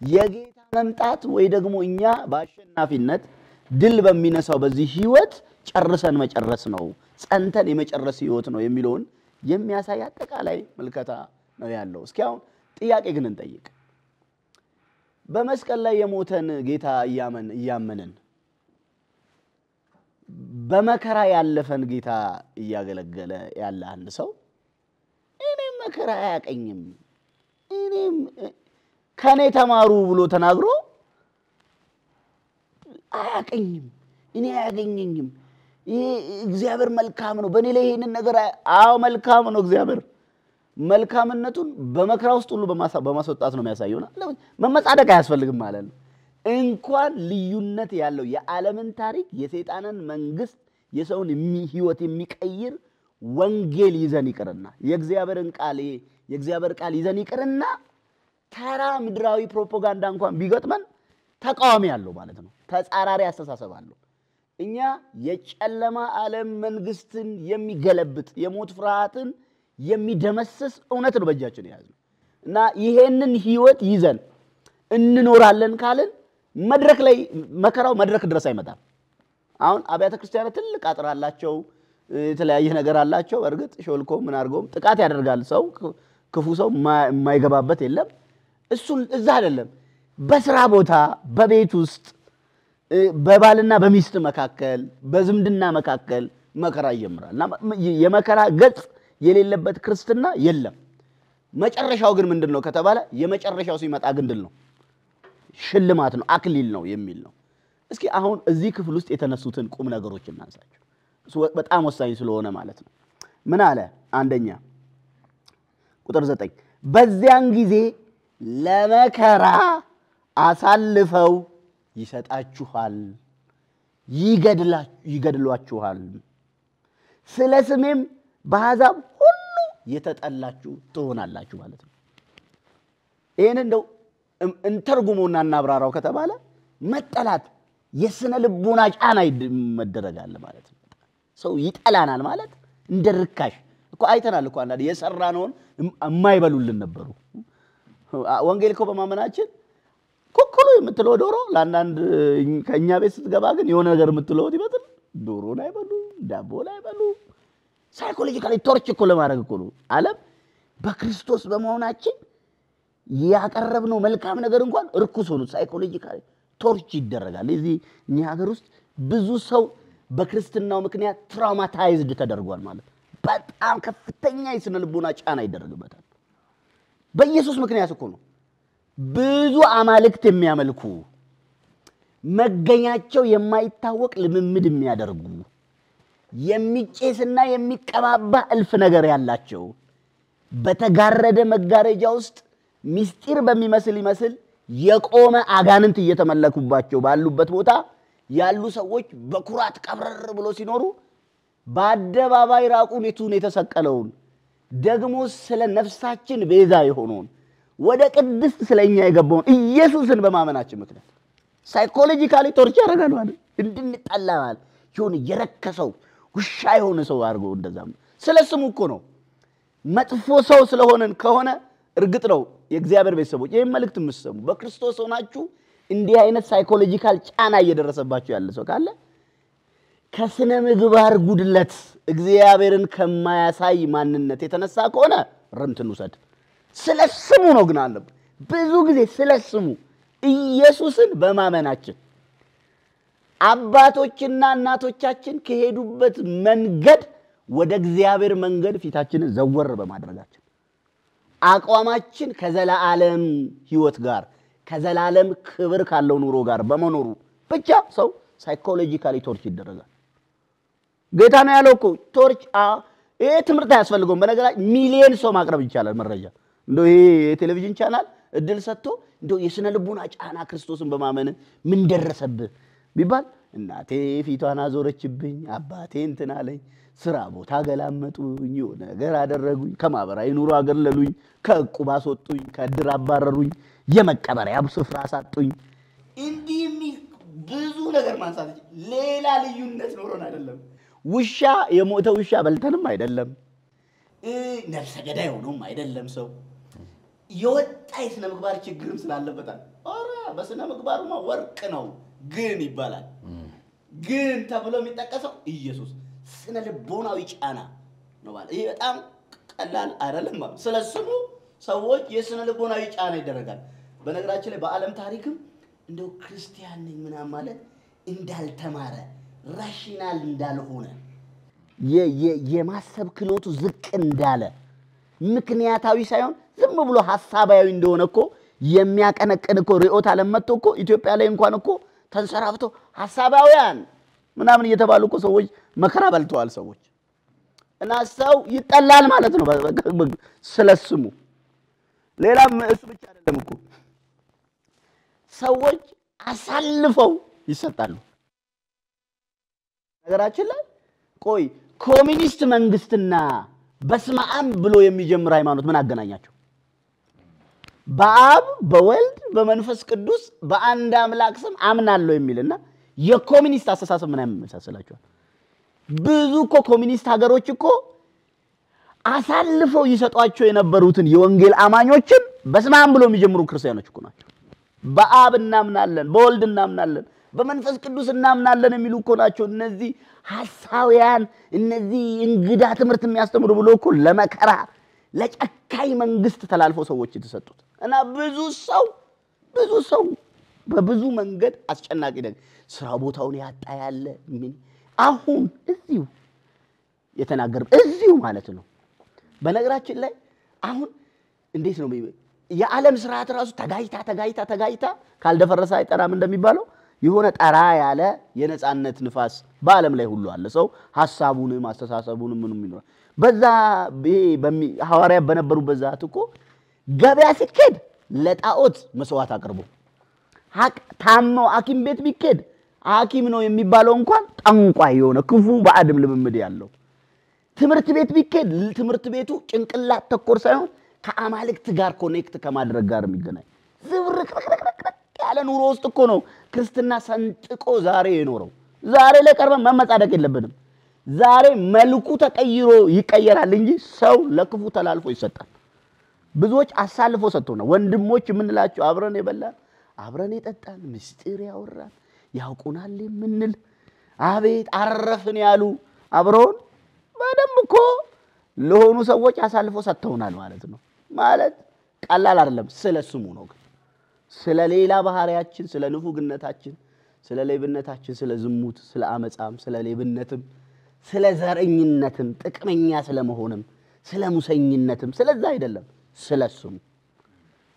የጌታ መምጣት ወይ ደግሞ እኛ በአሸናፊነት ድል በሚነሳው በዚህ ህይወት ጨርሰን መጨረስ ነው ጸንተን የመጨረስ ህይወት ነው የሚለውን የሚያሳይ አጠቃላይ መልከታ ነው ያለው እስኪ አሁን ጥያቄ ግን እንጠይቅ በመስቀል ላይ የሞተን ጌታ እያመንን በመከራ ያለፈን ጌታ እያገለገለ ያለ አንድ ሰው እኔም መከራ አያቀኝም እኔም ከኔ ተማሩ ብሎ ተናግሮ አያቀኝም እኔ አያገኘኝም ይሄ እግዚአብሔር መልካም ነው በኔ ላይ ይሄንን ነገር አዎ መልካም ነው እግዚአብሔር መልካምነቱን በመከራ ውስጥ ሁሉ በማስወጣት ነው የሚያሳየውና መመጻደቅ አያስፈልግም ማለት ነው እንኳን ልዩነት ያለው የዓለምን ታሪክ የሰይጣንን መንግስት የሰውን ህይወት የሚቀይር ወንጌል ይዘን ይቀርና የእግዚአብሔር ቃል ይዘን ይቀርና ተራ ምድራዊ ፕሮፓጋንዳ እንኳን ቢገጥመን ተቃዋሚ ያለው ማለት ነው ተጻራሪ አስተሳሰብ አለው እኛ የጨለማ ዓለም መንግስትን የሚገለብጥ የሞት ፍርሃትን የሚደመስስ እውነት ነው በእጃችን ያዘው እና ይሄንን ህይወት ይዘን እንኖራለን ካልን መድረክ ላይ መከራው መድረክ ድረስ አይመጣም አሁን አብያተ ክርስቲያናት ትልቅ አጥራላቸው የተለያየ ነገር አላቸው በርግጥ ሾልኮ ምን አርጎም ጥቃት ያደርጋል ሰው ክፉ ሰው የማይገባበት የለም እሱ እዛ አይደለም በስራ ቦታ በቤት ውስጥ በባልና በሚስት መካከል በዝምድና መካከል መከራ ይጀምራልና የመከራ ገጽ የሌለበት ክርስትና የለም መጨረሻው ግን ምንድነው ከተባለ የመጨረሻው ሲመጣ ግንድል ነው ሽልማት ነው አክሊል ነው የሚል ነው እስኪ አሁን እዚህ ክፍል ውስጥ የተነሱትን ቁም ነገሮች እናንሳቸው እሱ በጣም ወሳኝ ስለሆነ ማለት ነው ምን አለ? አንደኛ ቁጥር 9 በዚያን ጊዜ ለመከራ አሳልፈው ይሰጣችኋል፣ ይገድሏችኋል፣ ስለ ስሜም በአሕዛብ ሁሉ የተጠላችሁ ትሆናላችሁ ማለት ነው። ይሄን እንደው እንተርጉሙና እናብራራው ከተባለ መጠላት የስነ ልቦና ጫና ይመደረጋል ማለት ነው። ሰው ይጠላናል ማለት እንደ ርካሽ እኮ አይተናል እኮ አንዳንድ የሰራነውን የማይበሉልን ነበሩ። ወንጌል እኮ በማመናችን ኩኩሉ የምትለው ዶሮ ለአንዳንድ ከኛ ቤት ስትገባ ግን የሆነ ነገር የምትለው ይበጥል ዶሮ ላይ በሉ ዳቦ ላይ በሉ ሳይኮሎጂካሊ ቶርች እኮ ለማድረግ እኮ ነው። ዓለም በክርስቶስ በመሆናችን ያቀረብነው መልካም ነገር እንኳን እርኩስ ሆኖ ሳይኮሎጂካሊ ቶርች ይደረጋል። እዚህ እኛ ሀገር ውስጥ ብዙ ሰው በክርስትናው ምክንያት ትራውማታይዝድ ተደርጓል ማለት በጣም ከፍተኛ የስነ ልቦና ጫና ይደረግበታል። በኢየሱስ ምክንያት እኮ ነው ብዙ አማልክት የሚያመልኩ መገኛቸው የማይታወቅ ልምምድ የሚያደርጉ የሚጨስና የሚቀባባ እልፍ ነገር ያላቸው በተጋረደ መጋረጃ ውስጥ ሚስጢር በሚመስል የቆመ አጋንንት እየተመለኩባቸው ባሉበት ቦታ ያሉ ሰዎች በኩራት ቀብረር ብሎ ሲኖሩ በአደባባይ ራቁቱን የተሰቀለውን ደግሞ ስለ ነፍሳችን ቤዛ የሆነውን ወደ ቅድስት ስለኛ የገባውን ኢየሱስን በማመናችን ምክንያት ሳይኮሎጂካሊ ቶርች ያደርጋሉ አይደል? እንድንጠላ ማለት ይሁን የረከሰው ውሻ የሆነ ሰው አድርጎ እንደዛም ስለስሙ እኮ ነው። መጥፎ ሰው ስለሆነን ከሆነ እርግጥ ነው የእግዚአብሔር ቤተሰቦች ይሄን መልእክት የምትሰሙ በክርስቶስ ሆናችሁ እንዲህ አይነት ሳይኮሎጂካል ጫና እየደረሰባችሁ ያለ ሰው ካለ ከስነ ምግባር ጉድለት እግዚአብሔርን ከማያሳይ ማንነት የተነሳ ከሆነ ርምትን ውሰድ። ስለስሙ ነው ግን አለ ብዙ ጊዜ ስለስሙ ኢየሱስን በማመናችን አባቶችና እናቶቻችን ከሄዱበት መንገድ ወደ እግዚአብሔር መንገድ ፊታችንን ዘወር በማድረጋችን አቋማችን ከዘላለም ሕይወት ጋር ከዘላለም ክብር ካለው ኑሮ ጋር በመኖሩ ብቻ ሰው ሳይኮሎጂካሊ ቶርች ይደረጋል። ጌታ ነው ያለው እኮ ቶርች ይሄ ትምህርት አያስፈልገውም። በነገራችን ሚሊየን ሰው ማቅረብ ይቻላል መረጃ እንደው ይሄ የቴሌቪዥን ቻናል እድል ሰጥቶ እንደው የስነ ልቦና ጫና ክርስቶስን በማመን ምን ደረሰብህ ቢባል እናቴ ፊቷን አዞረችብኝ፣ አባቴ እንትን አለኝ፣ ስራ ቦታ ገላመጡኝ፣ የሆነ ነገር አደረጉኝ፣ ከማህበራዊ ኑሮ አገለሉኝ፣ ከዕቁብ አስወጡኝ፣ ከእድር አባረሩኝ፣ የመቀበሪያ ስፍራ አሳጡኝ። እንዲህ ብዙ ነገር ማንሳት ሌላ ልዩነት ኖሮን አይደለም። ውሻ የሞተ ውሻ በልተንም አይደለም፣ ነፍሰ ገዳይ ሆኖም አይደለም። ሰው የወጣ የስነ ምግባር ችግርም ስላለበታል። ኧረ በስነ ምግባሩማ ወርቅ ነው ግን ይባላል። ግን ተብሎ የሚጠቀሰው ኢየሱስ ስነ ልቦናዊ ጫና ነው ማለት ይሄ በጣም ቀላል አይደለም ማለት ስለስሙ ሰዎች የስነ ልቦናዊ ጫና ይደረጋል። በነገራችን ላይ በዓለም ታሪክም እንደው ክርስቲያን ነኝ ምናምን ማለት እንዳልተማረ ራሽናል እንዳልሆነ የማሰብ ክህሎቱ ዝቅ እንዳለ ምክንያታዊ ሳይሆን ዝም ብሎ ሐሳባዊ እንደሆነ እኮ የሚያቀነቅን እኮ ርዕዮተ ዓለም መጥቶ እኮ ኢትዮጵያ ላይ እንኳን እኮ ተንሰራፍቶ ሐሳባውያን ምናምን እየተባሉ እኮ ሰዎች መከራ በልተዋል ሰዎች። እና ሰው ይጠላል ማለት ነው ስለስሙ። ሌላም እሱ ብቻ አይደለም እኮ ሰዎች አሳልፈው ይሰጣሉ። ነገራችን ላይ ቆይ ኮሚኒስት መንግስትና በስመ አብ ብሎ የሚጀምር ሃይማኖት ምን አገናኛቸው? በአብ በወልድ በመንፈስ ቅዱስ በአንድ አምላክ ስም አምናለሁ የሚልና የኮሚኒስት አስተሳሰብ ምን ያመሳሰላቸዋል? ብዙ እኮ ኮሚኒስት ሀገሮች እኮ አሳልፈው ይሰጧቸው የነበሩትን የወንጌል አማኞችን በስመ አብ ብሎ የሚጀምሩ ክርስቲያኖች እኮ ናቸው። በአብ እናምናለን፣ በወልድ እናምናለን፣ በመንፈስ ቅዱስ እናምናለን የሚሉ እኮ ናቸው። እነዚህ ሐሳውያን እነዚህ እንግዳ ትምህርት የሚያስተምሩ ብሎ እኮ ለመከራ ለጨካኝ መንግስት ተላልፎ ሰዎች የተሰጡት እና ብዙ ሰው በብዙ መንገድ አስጨናቂ ነገር ስራ ቦታውን ያጣ ያለ ምን አሁን እዚሁ የተናገረ እዚሁ ማለት ነው። በነገራችን ላይ አሁን እንዴት ነው የዓለም ስርዓት ራሱ ተጋይታ ካልደፈረሰ አይጠራም እንደሚባለው የሆነ ጠራ ያለ የነጻነት ንፋስ በዓለም ላይ ሁሉ አለ ሰው ሐሳቡንም አስተሳሰቡንም ምንም ይኖራል በዛ ሐዋርያ በነበሩበት ዛት እኮ ገበያ ሲከድ ለጣዖት መስዋዕት አቅርቦ ታሞ ሐኪም ቤት ቢከድ ሐኪም ነው የሚባለው እንኳን ጠንቋይ የሆነ ክፉ በአድም ልምምድ ያለው ትምርት ቤት ቢከድ ትምርት ቤቱ ጭንቅላት ተኮር ሳይሆን ከአማልክት ጋር ኮኔክት ከማድረግ ጋር የሚገናኝ ዝብርቅርቅርቅ ያለ ኑሮ ውስጥ እኮ ነው ክርስትና ሰንጥቆ ዛሬ የኖረው ዛሬ ላይ ቀርበን መመጻደቅ የለብንም ዛሬ መልኩ ተቀይሮ ይቀየራል እንጂ ሰው ለክፉ ተላልፎ ይሰጣል ብዙዎች አሳልፎ ሰጥተውና ወንድሞች የምንላቸው አብረን የበላን አብረን የጠጣን ምስጢር ያወራን ያውቁናል የምንል አቤት አረፍን ያሉ አብረውን በደንብ እኮ ለሆኑ ሰዎች አሳልፎ ሰጥተውናል ማለት ነው ማለት ቀላል አይደለም ስለስሙ ነው ስለ ሌላ ባህሪያችን ስለ ንፉግነታችን ስለ ሌብነታችን ስለ ዝሙት ስለ አመጻም ስለ ሌብነትም ስለ ዘረኝነትም ጥቅመኛ ስለመሆንም ስለ ሙሰኝነትም ስለዛ አይደለም ስለስሙ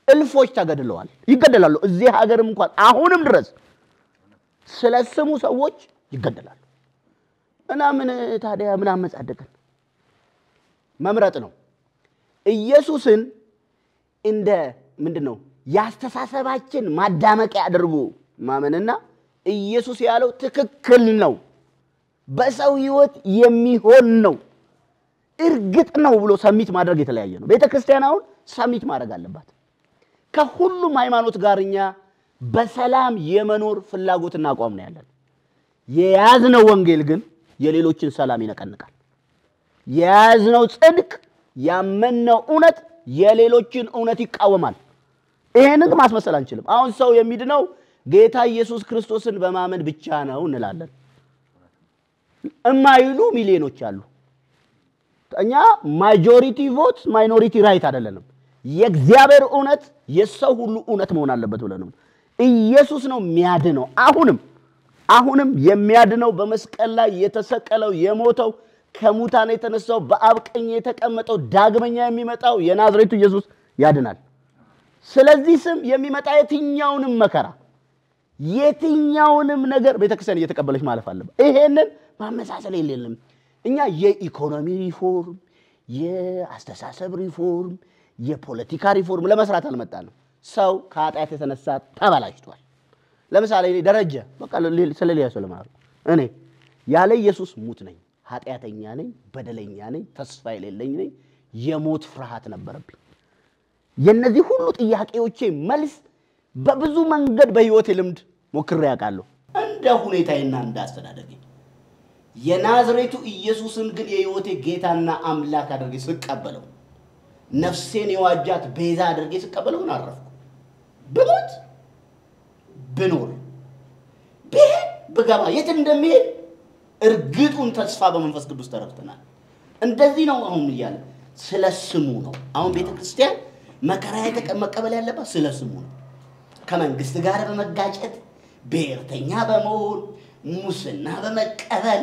እልፎች ተገድለዋል ይገደላሉ እዚህ ሀገርም እንኳን አሁንም ድረስ ስለስሙ ሰዎች ይገደላሉ እና ምን ታዲያ ምን አመጻደቀን መምረጥ ነው ኢየሱስን እንደ ምንድነው ያስተሳሰባችን ማዳመቂያ አድርጎ ማመንና ኢየሱስ ያለው ትክክል ነው በሰው ህይወት የሚሆን ነው እርግጥ ነው ብሎ ሰሚት ማድረግ የተለያየ ነው ቤተክርስቲያን አሁን ሰሚት ማድረግ አለባት ከሁሉም ሃይማኖት ጋርኛ በሰላም የመኖር ፍላጎትና አቋም ነው ያለን የያዝነው ወንጌል ግን የሌሎችን ሰላም ይነቀንቃል የያዝነው ጽድቅ ያመነው እውነት የሌሎችን እውነት ይቃወማል ይሄንን ማስመሰል አንችልም አሁን ሰው የሚድነው ጌታ ኢየሱስ ክርስቶስን በማመን ብቻ ነው እንላለን እማይሉ ሚሊዮኖች አሉ እኛ ማጆሪቲ ቮት ማይኖሪቲ ራይት አይደለም የእግዚአብሔር እውነት የሰው ሁሉ እውነት መሆን አለበት ብለን ነው ኢየሱስ ነው የሚያድነው አሁንም የሚያድነው በመስቀል ላይ የተሰቀለው የሞተው ከሙታን የተነሳው በአብ ቀኝ የተቀመጠው ዳግመኛ የሚመጣው የናዝሬቱ ኢየሱስ ያድናል ስለዚህ ስም የሚመጣ የትኛውንም መከራ የትኛውንም ነገር ቤተክርስቲያን እየተቀበለች ማለፍ አለበት ይሄንን ማመሳሰል የለም እኛ የኢኮኖሚ ሪፎርም የአስተሳሰብ ሪፎርም የፖለቲካ ሪፎርም ለመስራት አልመጣንም ሰው ከኃጢአት የተነሳ ተበላሽቷል ለምሳሌ እኔ ደረጀ በቃ ስለሌላ ሰው ለማለት እኔ ያለ ኢየሱስ ሙት ነኝ ኃጢአተኛ ነኝ በደለኛ ነኝ ተስፋ የሌለኝ ነኝ የሞት ፍርሃት ነበርብኝ የነዚህ ሁሉ ጥያቄዎቼ መልስ በብዙ መንገድ በህይወቴ ልምድ ሞክሬ ያውቃለሁ እንደ ሁኔታዬና እንዳስተዳደጌ የናዝሬቱ ኢየሱስን ግን የህይወቴ ጌታና አምላክ አድርጌ ስቀበለው ነፍሴን የዋጃት ቤዛ አድርጌ ስቀበለው አረፍኩ በሞት ብኖር በገባ የት እንደሚሄድ እርግጡን ተስፋ በመንፈስ ቅዱስ ተረድተናል እንደዚህ ነው አሁን ይያለ ስለስሙ ነው አሁን ቤተክርስቲያን መከራ የተቀመቀበል ያለባት ስለስሙ ነው ከመንግስት ጋር በመጋጨት ብሔርተኛ በመሆን ሙስና በመቀበል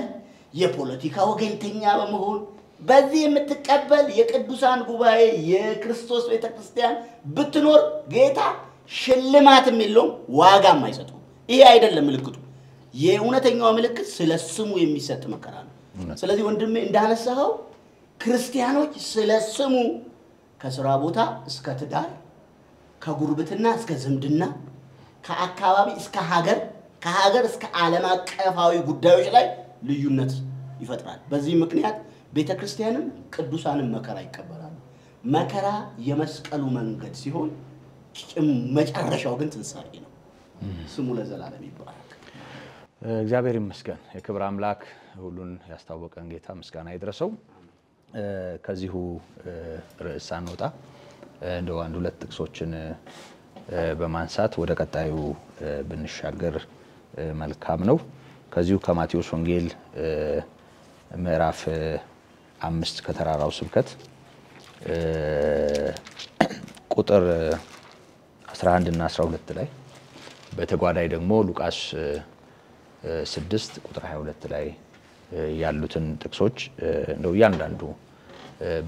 የፖለቲካ ወገንተኛ በመሆን በዚህ የምትቀበል የቅዱሳን ጉባኤ የክርስቶስ ቤተክርስቲያን ብትኖር ጌታ ሽልማትም የለውም ዋጋም አይሰጠው ይሄ አይደለም ምልክቱ የእውነተኛው ምልክት ስለስሙ የሚሰጥ መከራ ነው ስለዚህ ወንድሜ እንዳነሳው ክርስቲያኖች ስለስሙ ከሥራ ቦታ እስከ ትዳር ከጉርብትና እስከ ዝምድና ከአካባቢ እስከ ሀገር ከሀገር እስከ ዓለም አቀፋዊ ጉዳዮች ላይ ልዩነት ይፈጥራል በዚህ ምክንያት ቤተክርስቲያንም ቅዱሳንም መከራ ይቀበላሉ መከራ የመስቀሉ መንገድ ሲሆን መጨረሻው ግን ትንሳኤ ነው ስሙ ለዘላለም ይባረክ
እግዚአብሔር ይመስገን የክብር አምላክ ሁሉን ያስታወቀን ጌታ ምስጋና ይድረሰው ከዚሁ ርዕስ አንወጣ እንደው አንድ ሁለት ጥቅሶችን በማንሳት ወደ ቀጣዩ ብንሻገር መልካም ነው ከዚሁ ከማቴዎስ ወንጌል ምዕራፍ 5 ከተራራው ስብከት ቁጥር 11 እና 12 ላይ በተጓዳይ ደግሞ ሉቃስ 6 ቁጥር 22 ላይ ያሉትን ጥቅሶች እንደው ያንዳንዱ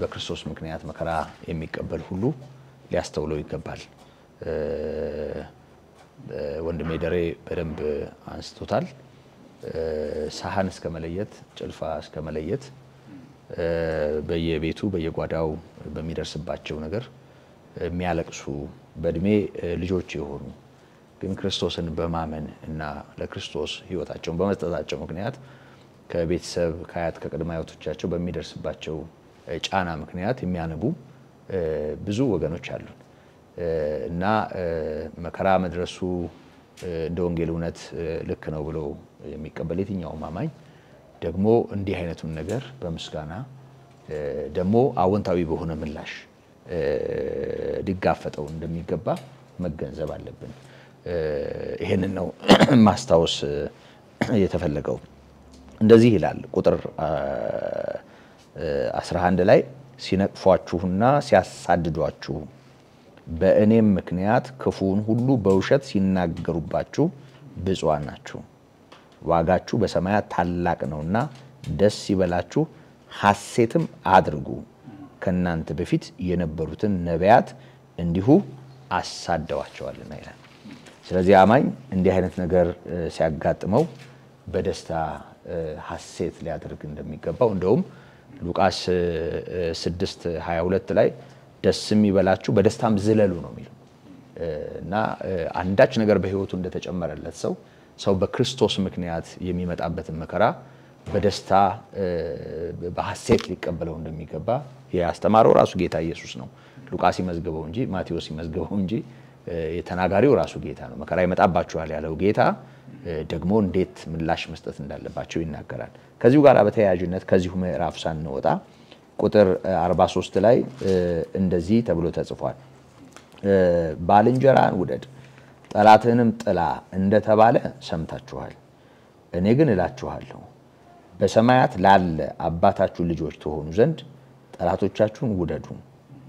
በክርስቶስ ምክንያት መከራ የሚቀበል ሁሉ ሊያስተውለው ይገባል ወንድሜ ደሬ በደንብ አንስቶታል። ሳህን እስከ መለየት ጭልፋ እስከ መለየት በየቤቱ በየጓዳው በሚደርስባቸው ነገር የሚያለቅሱ በእድሜ ልጆች የሆኑ ግን ክርስቶስን በማመን እና ለክርስቶስ ሕይወታቸውን በመስጠታቸው ምክንያት ከቤተሰብ ከአያት ከቅድመ አያቶቻቸው በሚደርስባቸው ጫና ምክንያት የሚያነቡ ብዙ ወገኖች አሉ እና መከራ መድረሱ እንደ ወንጌል እውነት ልክ ነው ብሎ የሚቀበል የትኛውም አማኝ ደግሞ እንዲህ አይነቱን ነገር በምስጋና ደግሞ አዎንታዊ በሆነ ምላሽ ሊጋፈጠው እንደሚገባ መገንዘብ አለብን። ይሄንን ነው ማስታወስ የተፈለገው። እንደዚህ ይላል ቁጥር 11 ላይ ሲነቅፏችሁና ሲያሳድዷችሁ በእኔም ምክንያት ክፉን ሁሉ በውሸት ሲናገሩባችሁ ብፁዓን ናችሁ፣ ዋጋችሁ በሰማያት ታላቅ ነውና ደስ ይበላችሁ ሐሴትም አድርጉ፣ ከናንተ በፊት የነበሩትን ነቢያት እንዲሁ አሳደዋቸዋልና ይላል። ስለዚህ አማኝ እንዲህ አይነት ነገር ሲያጋጥመው በደስታ ሐሴት ሊያደርግ እንደሚገባው እንደውም ሉቃስ 6:22 ላይ ደስም ይበላችሁ በደስታም ዝለሉ ነው የሚለው እና አንዳች ነገር በህይወቱ እንደተጨመረለት ሰው በክርስቶስ ምክንያት የሚመጣበትን መከራ በደስታ በሐሴት ሊቀበለው እንደሚገባ ያስተማረው ራሱ ጌታ ኢየሱስ ነው። ሉቃስ ይመዝገበው እንጂ ማቴዎስ ይመዝገበው እንጂ የተናጋሪው ራሱ ጌታ ነው። መከራ ይመጣባችኋል ያለው ጌታ ደግሞ እንዴት ምላሽ መስጠት እንዳለባቸው ይናገራል። ከዚሁ ጋር በተያያዥነት ከዚሁ ምዕራፍ ሳንወጣ ቁጥር 43 ላይ እንደዚህ ተብሎ ተጽፏል። ባልንጀራን ውደድ ጠላትህንም ጥላ እንደተባለ ሰምታችኋል። እኔ ግን እላችኋለሁ በሰማያት ላለ አባታችሁ ልጆች ትሆኑ ዘንድ ጠላቶቻችሁን ውደዱ፣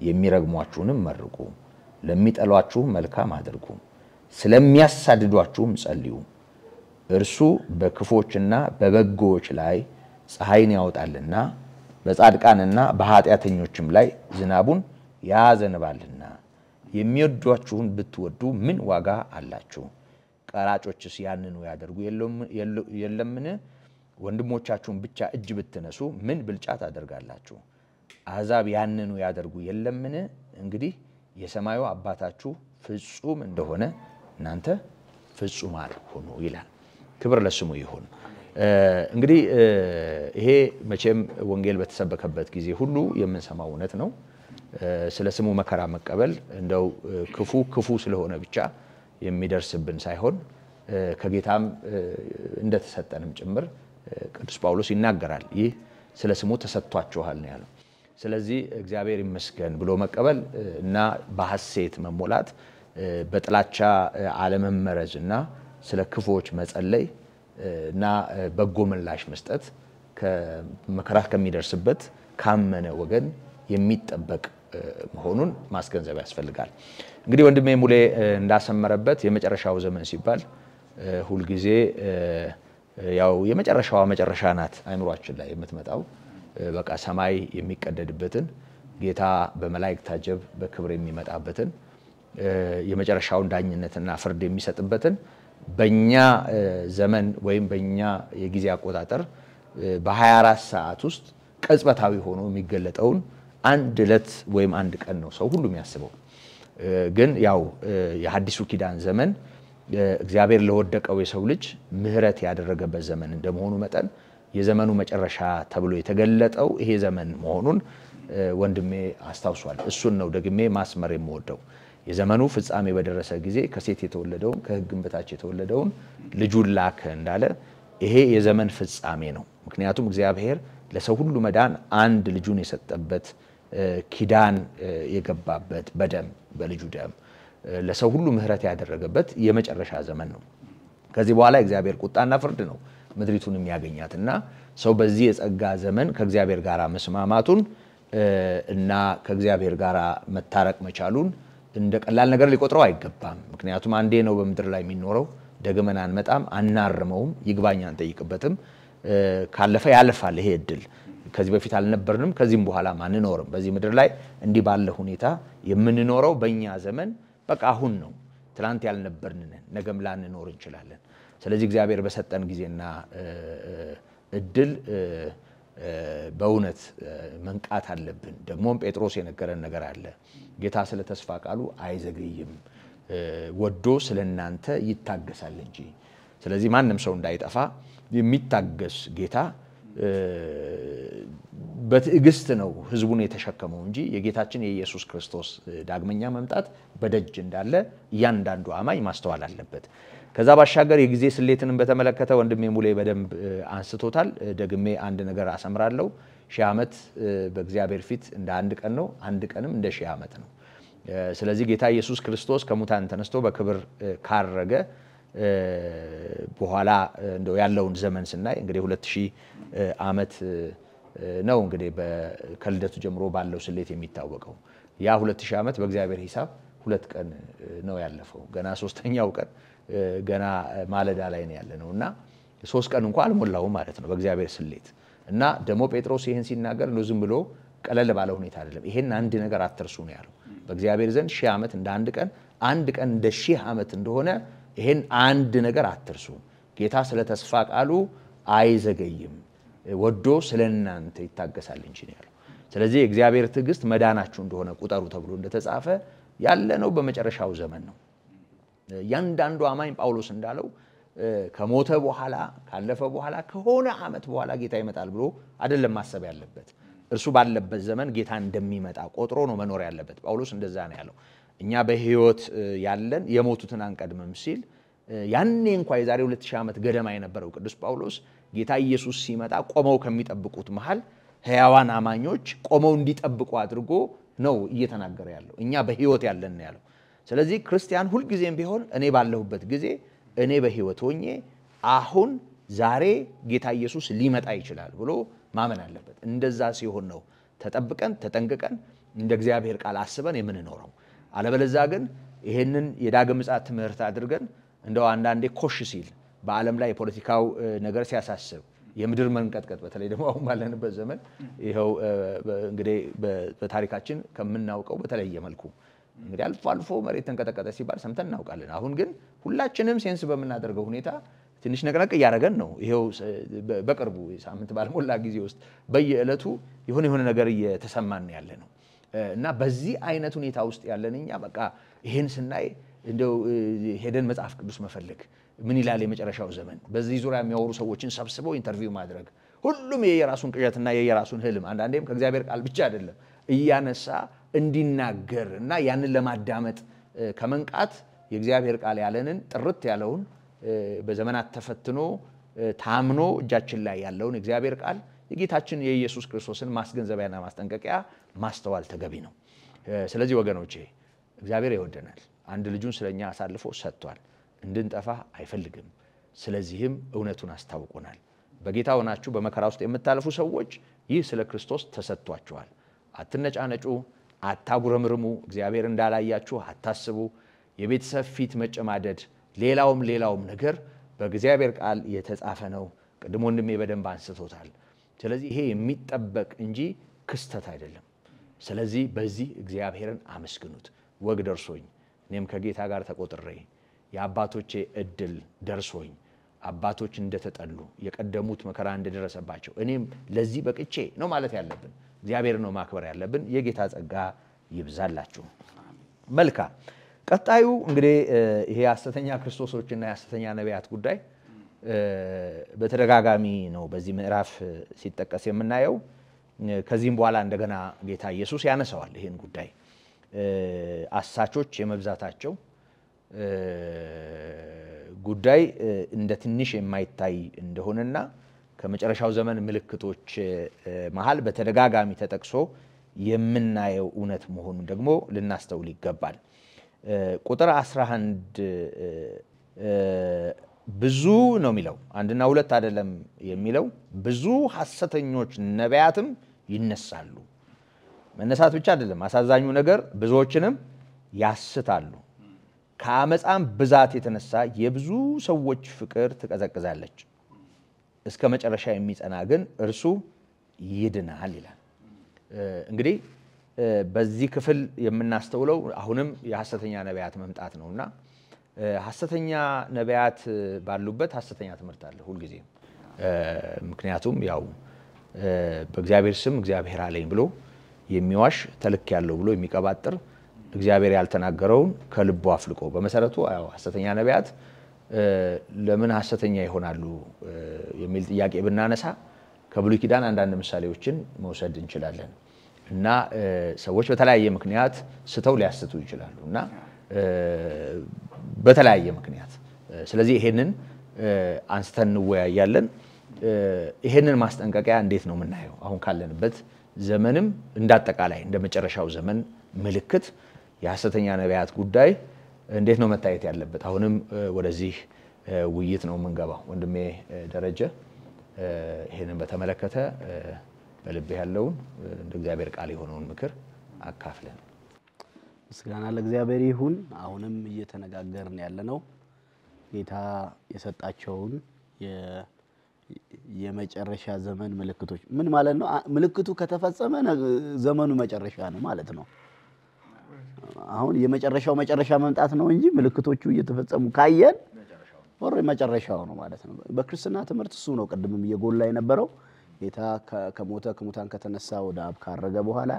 የሚረግሟችሁንም መርቁ፣ ለሚጠሏችሁ መልካም አድርጉ፣ ስለሚያሳድዷችሁም ጸልዩ። እርሱ በክፎችና በበጎዎች ላይ ፀሐይን ያወጣልና በጻድቃንና በኃጢአተኞችም ላይ ዝናቡን ያዘንባልና። የሚወዷችሁን ብትወዱ ምን ዋጋ አላችሁ? ቀራጮችስ ያንኑ ያደርጉ የለምን? ወንድሞቻችሁን ብቻ እጅ ብትነሱ ምን ብልጫ ታደርጋላችሁ? አሕዛብ ያንኑ ያደርጉ የለምን? እንግዲህ የሰማዩ አባታችሁ ፍጹም እንደሆነ እናንተ ፍጹማን ሁኑ ይላል። ክብር ለስሙ ይሁን። እንግዲህ ይሄ መቼም ወንጌል በተሰበከበት ጊዜ ሁሉ የምንሰማው እውነት ነው። ስለ ስሙ መከራ መቀበል እንደው ክፉ ስለሆነ ብቻ የሚደርስብን ሳይሆን ከጌታም እንደተሰጠንም ጭምር ቅዱስ ጳውሎስ ይናገራል። ይህ ስለ ስሙ ተሰጥቷችኋል ነው ያለው። ስለዚህ እግዚአብሔር ይመስገን ብሎ መቀበል እና በሐሴት መሞላት በጥላቻ አለመመረዝና ስለ ክፉዎች መጸለይ እና በጎ ምላሽ መስጠት ከመከራ ከሚደርስበት ካመነ ወገን የሚጠበቅ መሆኑን ማስገንዘብ ያስፈልጋል። እንግዲህ ወንድሜ ሙሌ እንዳሰመረበት የመጨረሻው ዘመን ሲባል ሁሉ ጊዜ ያው የመጨረሻዋ መጨረሻ ናት አይምሯችን ላይ የምትመጣው። በቃ ሰማይ የሚቀደድበትን ጌታ በመላእክት ታጀብ በክብር የሚመጣበትን የመጨረሻውን ዳኝነትና ፍርድ የሚሰጥበትን በእኛ ዘመን ወይም በእኛ የጊዜ አቆጣጠር በ24 ሰዓት ውስጥ ቅጽበታዊ ሆኖ የሚገለጠውን አንድ ዕለት ወይም አንድ ቀን ነው ሰው ሁሉ የሚያስበው። ግን ያው የሐዲሱ ኪዳን ዘመን እግዚአብሔር ለወደቀው የሰው ልጅ ምህረት ያደረገበት ዘመን እንደመሆኑ መጠን የዘመኑ መጨረሻ ተብሎ የተገለጠው ይሄ ዘመን መሆኑን ወንድሜ አስታውሷል። እሱን ነው ደግሜ ማስመር የምወደው። የዘመኑ ፍጻሜ በደረሰ ጊዜ ከሴት የተወለደውን ከሕግም በታች የተወለደውን ልጁን ላከ እንዳለ ይሄ የዘመን ፍጻሜ ነው። ምክንያቱም እግዚአብሔር ለሰው ሁሉ መዳን አንድ ልጁን የሰጠበት ኪዳን የገባበት በደም በልጁ ደም ለሰው ሁሉ ምህረት ያደረገበት የመጨረሻ ዘመን ነው። ከዚህ በኋላ እግዚአብሔር ቁጣና ፍርድ ነው ምድሪቱን የሚያገኛትና ሰው በዚህ የጸጋ ዘመን ከእግዚአብሔር ጋር መስማማቱን እና ከእግዚአብሔር ጋር መታረቅ መቻሉን እንደ ቀላል ነገር ሊቆጥረው አይገባም። ምክንያቱም አንዴ ነው በምድር ላይ የሚኖረው፣ ደግመን አንመጣም፣ አናርመውም፣ ይግባኝ አንጠይቅበትም። ካለፈ ያልፋል ይሄ እድል። ከዚህ በፊት አልነበርንም፣ ከዚህም በኋላ አንኖርም። በዚህ ምድር ላይ እንዲህ ባለ ሁኔታ የምንኖረው በእኛ ዘመን በቃ አሁን ነው። ትላንት ያልነበርን ነገም ላንኖር እንችላለን ስለዚህ እግዚአብሔር በሰጠን ጊዜና እድል በእውነት መንቃት አለብን ደግሞም ጴጥሮስ የነገረን ነገር አለ ጌታ ስለ ተስፋ ቃሉ አይዘገይም ወዶ ስለናንተ ይታገሳል እንጂ ስለዚህ ማንንም ሰው እንዳይጠፋ የሚታገስ ጌታ በትዕግስት ነው ህዝቡን የተሸከመው እንጂ የጌታችን የኢየሱስ ክርስቶስ ዳግመኛ መምጣት በደጅ እንዳለ እያንዳንዱ አማኝ ማስተዋል አለበት ከዛ ባሻገር የጊዜ ስሌትንም በተመለከተ ወንድሜ ሙሌ በደንብ አንስቶታል ደግሜ አንድ ነገር አሰምራለሁ ሺህ ዓመት በእግዚአብሔር ፊት እንደ አንድ ቀን ነው አንድ ቀንም እንደ ሺህ ዓመት ነው ስለዚህ ጌታ ኢየሱስ ክርስቶስ ከሙታን ተነስቶ በክብር ካረገ በኋላ እንደው ያለውን ዘመን ስናይ እንግዲህ 2000 ዓመት ነው እንግዲህ በከልደቱ ጀምሮ ባለው ስሌት የሚታወቀው ያ 2000 ዓመት በእግዚአብሔር ሂሳብ 2 ቀን ነው ያለፈው ገና ሶስተኛው ቀን ገና ማለዳ ላይ ነው ያለነውና 3 ቀን እንኳን አልሞላውም ማለት ነው በእግዚአብሔር ስሌት እና ደሞ ጴጥሮስ ይሄን ሲናገር ነው ዝም ብሎ ቀለል ባለ ሁኔታ አይደለም ይሄን አንድ ነገር አትርሱ ነው ያለው በእግዚአብሔር ዘንድ 1000 ዓመት እንደ አንድ ቀን እንደ 1000 ዓመት እንደሆነ ይሄን አንድ ነገር አትርሱ ጌታ ስለ ተስፋ ቃሉ አይዘገይም ወዶ ስለናንተ ይታገሳል እንጂ ነው ያለው ስለዚህ እግዚአብሔር ትዕግስት መዳናችሁ እንደሆነ ቁጠሩ ተብሎ እንደተጻፈ ያለነው በመጨረሻው ዘመን ነው ያንዳንዱ አማኝ ጳውሎስ እንዳለው ከሞተ በኋላ ካለፈ በኋላ ከሆነ ዓመት በኋላ ጌታ ይመጣል ብሎ አይደለም ማሰብ ያለበት እርሱ ባለበት ዘመን ጌታ እንደሚመጣ ቆጥሮ ነው መኖር ያለበት ጳውሎስ እንደዛ ነው ያለው እኛ በህይወት ያለን የሞቱትን አንቀድምም ሲል ያኔ እንኳን የዛሬ 2000 ዓመት ገደማ የነበረው ቅዱስ ጳውሎስ ጌታ ኢየሱስ ሲመጣ ቆመው ከሚጠብቁት መሃል ሕያዋን አማኞች ቆመው እንዲጠብቁ አድርጎ ነው እየተናገረ ያለው እኛ በህይወት ያለን ነው ያለው ስለዚህ ክርስቲያን ሁሉ ጊዜም ቢሆን እኔ ባለሁበት ጊዜ እኔ በህይወት ሆኜ አሁን ዛሬ ጌታ ኢየሱስ ሊመጣ ይችላል ብሎ ማመን አለበት እንደዛ ሲሆን ነው ተጠብቀን ተጠንቅቀን እንደ እግዚአብሔር ቃል አስበን የምንኖረው አለበለዚያ ግን ይሄንን የዳግም ምጽአት ትምህርት አድርገን እንደው አንዳንዴ ኮሽ ሲል በአለም ላይ የፖለቲካው ነገር ሲያሳስብ የምድር መንቀጥቀጥ በተለይ ደግሞ አሁን ባለንበት ዘመን ይሄው እንግዲህ በታሪካችን ከምናውቀው በተለየ መልኩ እንግዲህ አልፎ መሬት ተንቀጠቀጠ ሲባል ሰምተን እናውቃለን አሁን ግን ሁላችንም ሴንስ በመናደርገው ሁኔታ ትንሽ ነቅነቅ ያረጋን ነው ይሄው በቅርቡ ሳምንት ባልሞላ ጊዜ ውስጥ በየዕለቱ የሆነ ነገር እየተሰማን ያለ ነው እና በዚህ አይነት ሁኔታ ውስጥ ያለንኛ በቃ ይሄን ስናይ እንደው ሄደን መጽሐፍ ቅዱስ መፈለግ ምን ይላል የመጨረሻው ዘመን በዚህ ዙሪያ የሚያወሩ ሰዎችን ሰብስበው ኢንተርቪው ማድረግ ሁሉም የየራሱን ቅዠትና የየራሱን ህልም አንዳንዴም ከእግዚአብሔር ቃል ብቻ አይደለም እያነሳ እንዲናገር እና ያንን ለማዳመጥ ከመንቃት የእግዚአብሔር ቃል ያለንን ጥርት ያለውን በዘመናት ተፈትኖ ታምኖ እጃችን ላይ ያለውን እግዚአብሔር ቃል የጌታችን የኢየሱስ ክርስቶስን ማስገንዘቢያና ማስጠንቀቂያ ማስተዋል ተገቢ ነው ስለዚህ ወገኖቼ እግዚአብሔር ይወደናል አንድ ልጁን ስለኛ አሳልፎ ሰጥቷል እንድንጠፋ አይፈልግም ስለዚህም እውነቱን አስታውቆናል በጌታ ሆናችሁ በመከራ ውስጥ የምታልፉ ሰዎች ይህ ስለ ክርስቶስ ተሰጥቷችኋል አትነጫነጩ አታጉረምርሙ እግዚአብሔር እንዳላያችሁ አታስቡ የቤተሰብ ፊት መጨማደድ ሌላውም ነገር በእግዚአብሔር ቃል የተጻፈ ነው ቀድሞ ወንድሜ በደንብ አንስቶታል ስለዚህ ይሄ የሚጠበቅ እንጂ ክስተት አይደለም ስለዚህ በዚህ እግዚአብሔርን አመስግኑት ወግ ደርሶኝ እኔም ከጌታ ጋር ተቆጥሬ የአባቶቼ እድል ደርሶኝ አባቶች እንደተጠሉ የቀደሙት መከራ እንደደረሰባቸው እኔም ለዚህ በቅቼ ነው ማለት ያለብን እግዚአብሔር ነው ማክበር ያለብን የጌታ ጸጋ ይብዛላችሁ መልካም ቀጣዩ እንግዲህ ይሄ ሐሰተኛ ክርስቶሶችና ሐሰተኛ ነቢያት ጉዳይ በተደጋጋሚ ነው በዚህ ምዕራፍ ሲጠቀስ የምናየው ከዚህም በኋላ እንደገና ጌታ ኢየሱስ ያነሳዋል ይሄን ጉዳይ አሳቾች የመብዛታቸው ጉዳይ እንደ ትንሽ የማይታይ እንደሆነና ከመጨረሻው ዘመን ምልክቶች መሃል በተደጋጋሚ ተጠቅሶ የምናየው እውነት መሆኑን ደግሞ ልናስተውል ይገባል ቁጥር 11 ብዙ ነው የሚለው አንድና ሁለት አይደለም የሚለው ብዙ ሐሰተኞች ነቢያትም ይነሳሉ መነሳት ብቻ አይደለም አሳዛኙ ነገር ብዙዎችንም ያስታሉ ከአመጻም ብዛት የተነሳ የብዙ ሰዎች ፍቅር ትቀዘቅዛለች እስከ መጨረሻ የሚጸና ግን እርሱ ይድናል ይላል እንግዲህ በዚህ ክፍል የምናስተውለው አሁንም የሐሰተኛ ነቢያት መምጣት ነውና ሐሰተኛ ነቢያት ባሉበት ሐሰተኛ ትምህርት አለ ሁሉ ጊዜ ምክንያቱም ያው በእግዚአብሔር ስም እግዚአብሔር አለኝ ብሎ የሚዋሽ ተልክ ያለው ብሎ የሚቀባጥር እግዚአብሔር ያልተናገረውን ከልቡ አፍልቆ በመሰረቱ ያው ሐሰተኛ ነቢያት ለምን ሐሰተኛ ይሆናሉ የሚል ጥያቄ ብናነሳ ከብሉይ ኪዳን አንዳንድ ምሳሌዎችን መውሰድ እንችላለን እና ሰዎች በተለያየ ምክንያት ስተው ሊያስተቱ ይችላሉና በተለያየ ምክንያት ስለዚህ ይሄንን አንስተን እንወያያለን ይሄንን ማስጠንቀቂያ እንዴት ነው የምናየው አሁን ካለንበት ዘመንም እንዳጠቃላይ እንደመጨረሻው ዘመን ምልክት የሐሰተኛ ነቢያት ጉዳይ እንዴት ነው መታየት ያለበት አሁንም ወደዚህ ውይይት ነው የምንገባው ወንድሜ ደረጀ ይሄንን በተመለከተ በልብ ያለውን እንደ እግዚአብሔር ቃል የሆነውን ምክር አካፍለን
ምስጋና ለእግዚአብሔር ይሁን አሁንም እየተነጋገርን ያለነው ጌታ የሰጣቸውን የመጨረሻ ዘመን ምልክቶች ምን ማለት ነው ምልክቱ ከተፈጸመ ዘመኑ መጨረሻ ነው ማለት ነው አሁን የመጨረሻ መምጣት ነው እንጂ ምልክቶቹ እየተፈጸሙ ካየን ወሬ መጨረሻው ነው ማለት ነው በክርስቲና ትምህርት እሱ ነው ቀድምም እየጎላ የነበረው ጌታ ከሙታን ከተነሳ ወደ አብ ካረገ በኋላ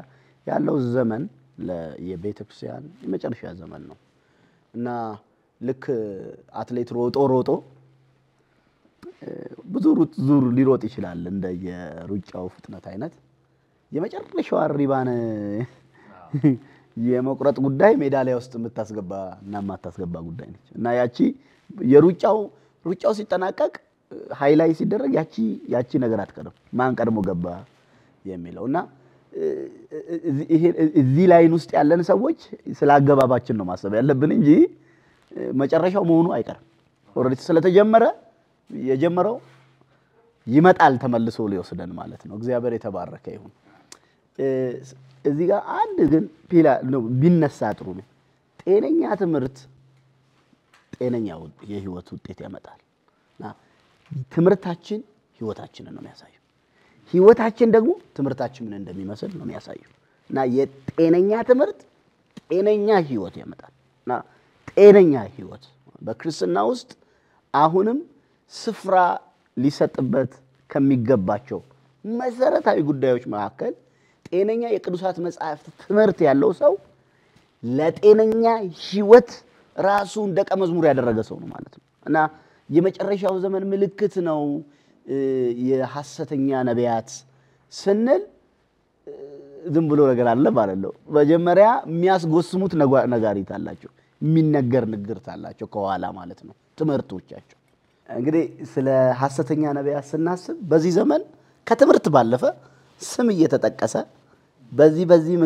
ያለው ዘመን ለየቤተክርስቲያን የመጨረሻ ዘመን ነው እና ልክ አትሌት ሮጦ ብዙ ዙር ሊሮጥ ይችላል እንደ የሩጫው ፍጥነት አይነት የመጨረሻው ሪባን የመቁረጥ ጉዳይ ሜዳሊያ ውስጥ የምታስገባ እና ማታስገባ ጉዳይ ነች እና ያቺ የሩጫው ሲጠናቀቅ ሃይላይት ሲደረግ ያቺ ነገር አትቀርም ማን ቀድሞ ገባ የሚለውና እዚህ ላይን ውስጥ ያለን ሰዎች ስላገባባችን ነው ማሰብ ያለብን እንጂ መጨረሻው መሆኑ አይቀርም ኦሬዲ ስለተጀመረ የጀመረው ይመጣል ተመልሶ ሊወስደን ማለት ነው እግዚአብሔር የተባረከ ይሁን እዚህ ጋር አንድ ግን ፒላ ነው ቢነሳ ጥሩ ነው ጤነኛ ትምህርት ጤነኛው የህይወት ውጤት ያመጣልና ትምህርታችን ህይወታችንን ነው የሚያሳየው ህይወታችን ደግሞ ትምህርታችን ምን እንደሚመስል ነው የሚያሳየው እና የጤነኛ ትምህርት ጤነኛ ህይወት ያመጣልና ጤነኛ ህይወት በክርስቲና ውስጥ አሁንም ስፍራ ሊሰጥበት ከሚገባቸው መሰረታዊ ጉዳዮች መካከል ጤነኛ የቅዱሳት መጻሕፍት ትምህርት ያለው ሰው ለጤነኛ ህይወት ራሱን ደቀ መዝሙር ያደረገ ሰው ነው ማለት ነው እና የመጨረሻው ዘመን ምልክት ነው የሐሰተኛ ነቢያት ስንል ዝም ብሎ ነገር አለ ማለት ነው መጀመሪያ የሚያስጎስሙት ነጋሪት አላቸው የሚነገር ንግርት አላቸው ከኋላ ማለት ነው ትምህርቶቻቸው እንግዲህ ስለ ሐሰተኛ ነቢያት ስናስብ በዚህ ዘመን ከትምህርት ባለፈ ስም እየተጠቀሰ በዚህ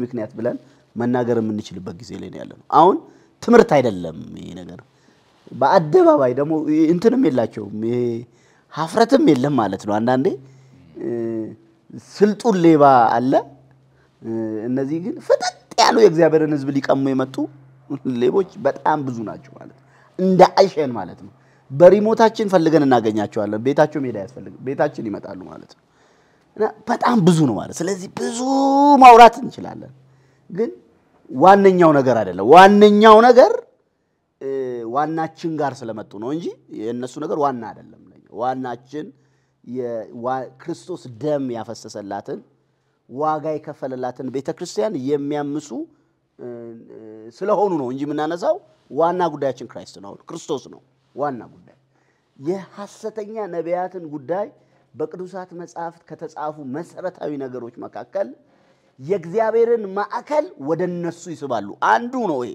ምክንያት ብለን መናገር የምንችልበት ጊዜ ላይ ነው ያለነው አሁን ትምህርት አይደለም ይሄ ነገር በአደባባይ ደግሞ እንትንም የላቸውም ይሄ ሀፍረትም የለም ማለት ነው አንዳንዴ ስልጡን ሌባ አለ እነዚህ ግን ፍጥጥ ያሉ የእግዚአብሔርን ህዝብ ሊቀሙ የመጡ ሌቦች በጣም ብዙ ናቸው ማለት እንደ አይሸን ማለት ነው በሪሞታችን ፈልገን እናገኛቸዋለን ቤታቸው ሜዳ ያስፈልግ ቤታችን ይመጣሉ ማለት ነው እና በጣም ብዙ ነው ማለት ስለዚህ ብዙ ማውራት እንችላለን ግን ዋነኛው ነገር አይደለም ዋነኛው ነገር ዋናችን ጋር ስለመጡ ነው እንጂ የነሱ ነገር ዋና አይደለም ዋናችን የክርስቶስ ደም ያፈሰሰላትን ዋጋ የከፈለላትን ቤተክርስቲያን የሚያምሱ ስለሆኑ ነው እንጂ ምናነሳው ዋና ጉዳያችን ክርስቶስ ነው ዋና ጉዳይ የሐሰተኛ ነቢያትን ጉዳይ በቅዱሳት መጻሕፍት ከተጻፉ መሰረታዊ ነገሮች መካከል የእግዚአብሔርን ማዕከል ወደነሱ ይስባሉ አንዱ ነው ይሄ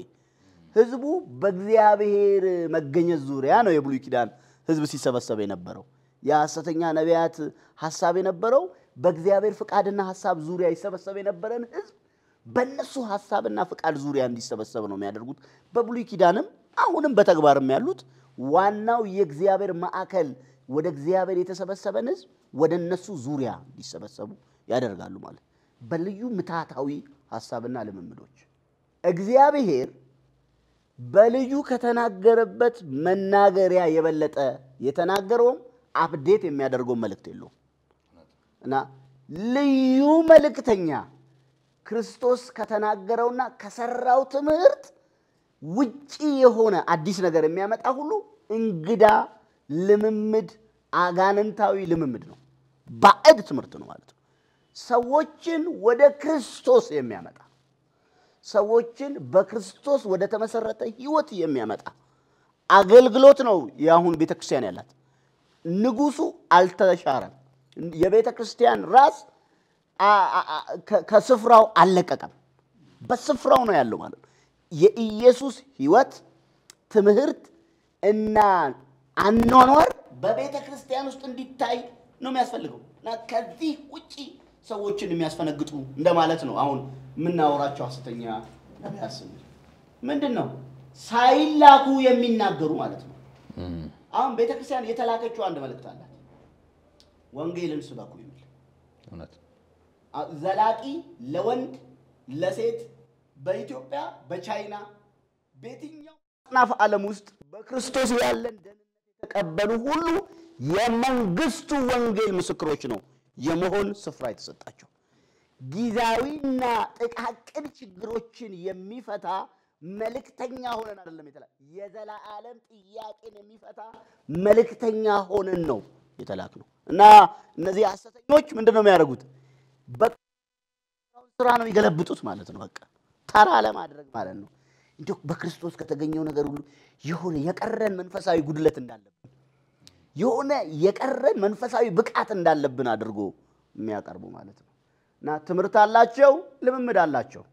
ህዝቡ በእግዚአብሔር መገኘት ዙሪያ ነው የብሉይ ኪዳን ህዝብ ሲሰበሰብ የነበረው የሐሰተኛ ነቢያት ሐሳብ የነበረው በእግዚአብሔር ፍቃድና ሐሳብ ዙሪያ ይሰበሰብ የነበረን ህዝብ በእነሱ ሐሳብና ፍቃድ ዙሪያ እንዲሰበሰብ ነው የሚያደርጉት በብሉይ ኪዳንም አሁንም በተግባርም ያሉት ዋናው የእግዚአብሔር ማዕከል ወደ እግዚአብሔር የተሰበሰበን ህዝብ ወደነሱ ዙሪያ እንዲሰበሰቡ ያደርጋሉ ማለት በልዩ ምታታዊ ሐሳብና ልምምዶች እግዚአብሔር በልዩ ከተናገረበት መናገሪያ የበለጠ የተናገረው አፕዴት የሚያደርገው መልእክት የለው እና ልዩ መልእክተኛ ክርስቶስ ከተናገረውና ከሰራው ትምህርት ውጪ የሆነ አዲስ ነገር የሚያመጣ ሁሉ እንግዳ ልምምድ አጋንንታዊ ልምምድ ነው ባዕድ ትምህርት ነው ማለት ነው ሰዎችን ወደ ክርስቶስ የሚያመጣ ሰዎችን በክርስቶስ ወደ ተመሰረተ ህይወት የሚያመጣ አገልግሎት ነው ያሁን ቤተክርስቲያን ያላት ንጉሱ አልተሻረም የቤተክርስቲያን ራስ ከስፍራው አለቀቀም በስፍራው ነው ያለው ማለት የኢየሱስ ህይወት ትምህርት እና አኗኗር በቤተክርስቲያን ውስጥ እንዲታይ ነው የሚያስፈልገው እና ከዚህ ውጪ ሰዎችን የሚያስፈነግጡ እንደማለት ነው አሁን ምናወራቸው ሐሰተኛ ነቢያት ምንድነው ሳይላኩ የሚናገሩ ማለት ነው አሁን ቤተክርስቲያን የተላከችው አንድ መልእክት አላት ወንጌልን ስበኩ የሚል
እውነት
ዘላቂ ለወንድ ለሴት በኢትዮጵያ በቻይና በየትኛው አጥናፍ ዓለም ውስጥ በክርስቶስ ያለን ደህንነት የተቀበሉ ሁሉ የመንግስቱ ወንጌል ምስክሮች ነው የመሆን ስፍራ የተሰጣቸው ጊዜያዊና ጥቃቅን ችግሮችን የሚፈታ መልእክተኛ ሆነን አይደለም የተላከ የዘላለም ጥያቄን የሚፈታ መልእክተኛ ሆነን ነው የተላከው እና እነዚህ ሐሰተኞች ምንድነው የሚያደርጉት በስራ ነው ይገለብጡት ማለት ነው በቃ ተራ ለማድረግ ማለት ነው እንደው በክርስቶስ ከተገኘው ነገር ሁሉ የሆነ የቀረን መንፈሳዊ ጉድለት እንዳለብን የሆነ የቀረን መንፈሳዊ ብቃት እንዳለብን አድርጎ የሚያቀርቡ ማለት ነው እና ትምህርት አላቸው ልምምድ አላቸው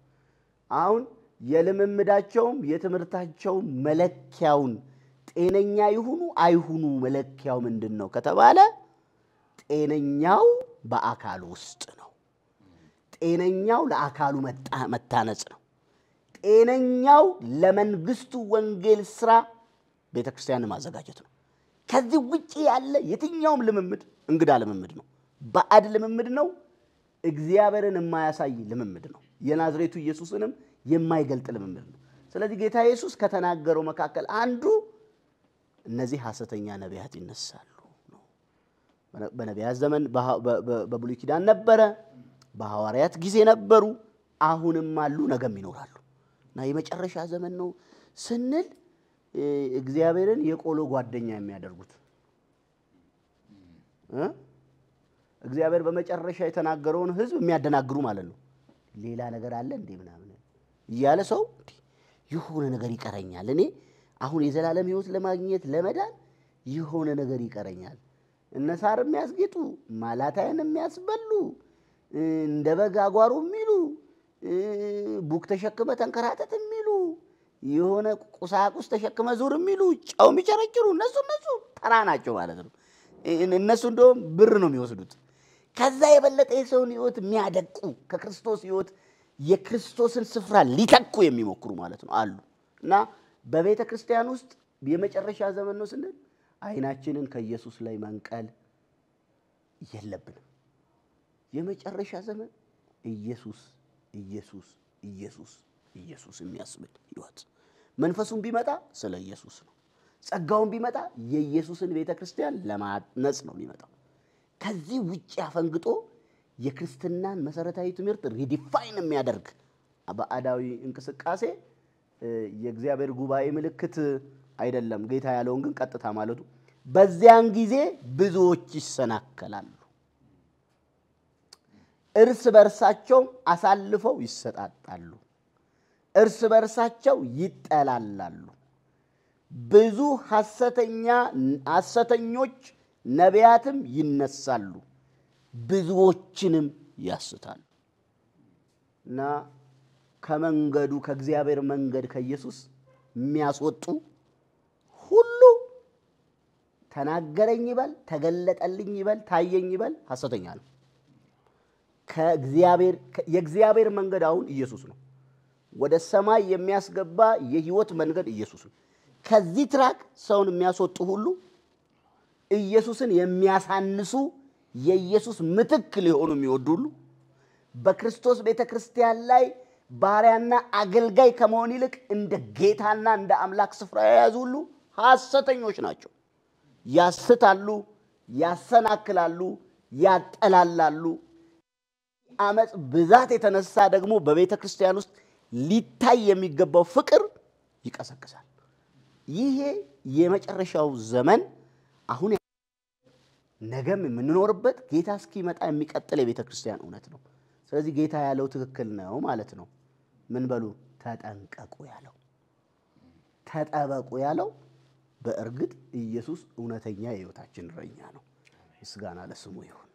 አሁን የልምምዳቸውም የትምህርታቸው መለኪያውን ጤነኛ ይሁኑ አይሁኑ መለኪያው ምንድነው ከተባለ ጤነኛው በአካል ውስጥ ነው ጤነኛው ለአካሉ መታነጽ ነው ጤነኛው ለመንግስቱ ወንጌል ስራ ቤተክርስቲያን ማዘጋጀት ነው ከዚህ ውጪ ያለ የትኛውም ልምምድ እንግዳ ልምምድ ነው ባዕድ ልምምድ ነው እግዚአብሔርን የማያሳይ ልምምድ ነው የናዝሬቱ ኢየሱስንም የማይገልጥ ልምምድ ነው ስለዚህ ጌታ ኢየሱስ ከተናገረው መካከል አንዱ እነዚህ ሐሰተኛ ነቢያት ይነሳሉ ነው በነቢያት ዘመን በብሉይ ኪዳን ነበረ በሐዋርያት ጊዜ ነበሩ አሁንም አሉ ነገም ይኖራሉ እና የመጨረሻ ዘመን ነው ስንል እግዚአብሔርን የቆሎ ጓደኛ የሚያደርጉት እግዚአብሔር በመጨረሻ የተናገረውን ህዝብ የሚያደናግሩ ማለት ነው ሌላ ነገር አለ እንዴ ምናምን ይያለ ሰው ይሆነ ነገር ይቀረኛል እኔ አሁን የዘላለም ህይወት ለማግኘት ለመዳን ይሆነ ነገር ይቀረኛል እነሳር የሚያስጌጡ ማላታየን የሚያስበሉ እንደበጋ ጓሩ የሚሉ ቡክ ተሸክመ ተንከራተት የሚሉ የሆነ ቁሳቁስ ተሸክመ ዙር የሚሉ ጫው የሚጨረጭሩ እነሱ ተራ ናቸው ማለት ነው እነሱ እንደውም ብር ነው የሚወስዱት ከዛ የበለጠ የሰውን ህይወት የሚያደቁ ከክርስቶስ ህይወት የክርስቶስን ስፍራ ሊተኩ የሚሞክሩ ማለት ነው አሉ እና በቤተ ክርስቲያን ውስጥ የመጨረሻ ዘመን ነው ስንል አይናችንን ከኢየሱስ ላይ መንቀል የለብንም የመጨረሻ ዘመን ኢየሱስ ኢየሱስ ኢየሱስ ኢየሱስ የሚያስብል ህይወት መንፈሱን ቢመጣ ስለ ኢየሱስ ነው ጸጋውን ቢመጣ የኢየሱስን ቤተክርስቲያን ለማነጽ ነው የሚመጣው ከዚህ ውጪ አፈንግጦ የክርስትናን መሰረታዊ ትምህርት ሪዲፋይን የሚያደርግ አባዳዊ እንቅስቃሴ የእግዚአብሔር ጉባኤ ምልክት አይደለም ጌታ ያለውን ግን ቀጥታ ማለቱ በዚያን ጊዜ ብዙዎች ይሰናከላሉ እርስ በርሳቸው አሳልፈው ይሰጣጣሉ እርስ በርሳቸው ይጠላላሉ ብዙ ሐሰተኞች ነቢያትም ይነሳሉ ብዙዎችንም ያስታሉ እና ከመንገዱ ከእግዚአብሔር መንገድ ከኢየሱስ የሚያስወጡ ሁሉ ተናገረኝ ይበል ተገለጠልኝ ይበል ታየኝ ይበል ሐሰተኛ ነው የእግዚአብሔር መንገድ አሁን ኢየሱስ ነው ወደ ሰማይ የሚያስገባ የህይወት መንገድ ኢየሱስ ነው ከዚህ ትራክ ሰውን የሚያስወጡ ሁሉ ኢየሱስን የሚያሳንሱ የኢየሱስ ምትክ ሊሆኑ የሚወዱሉ በክርስቶስ ቤተክርስቲያን ላይ ባሪያና አገልጋይ ከመሆን ይልቅ እንደ ጌታና እንደ አምላክ ስፍራ ያያዙሉ ሐሰተኞች ናቸው ያስታሉ ያሰናክላሉ ያጠላላሉ አመጽ ብዛት የተነሳ ደግሞ በቤተክርስቲያን ውስጥ ሊታይ የሚገባው ፍቅር ይቀሰቅሳል። ይሄ የመጨረሻው ዘመን አሁን ነገም የምንኖርበት ጌታ እስኪመጣ የሚቀጥል የቤተክርስቲያን እውነት ነው። ስለዚህ ጌታ ያለው ትክክል ነው ማለት ነው። ምን በሉ ተጠንቀቁ ያለው ተጠበቁ ያለው በእርግጥ ኢየሱስ እውነተኛ የሕይወታችን እረኛ ነው። ምስጋና ለስሙ ይሁን።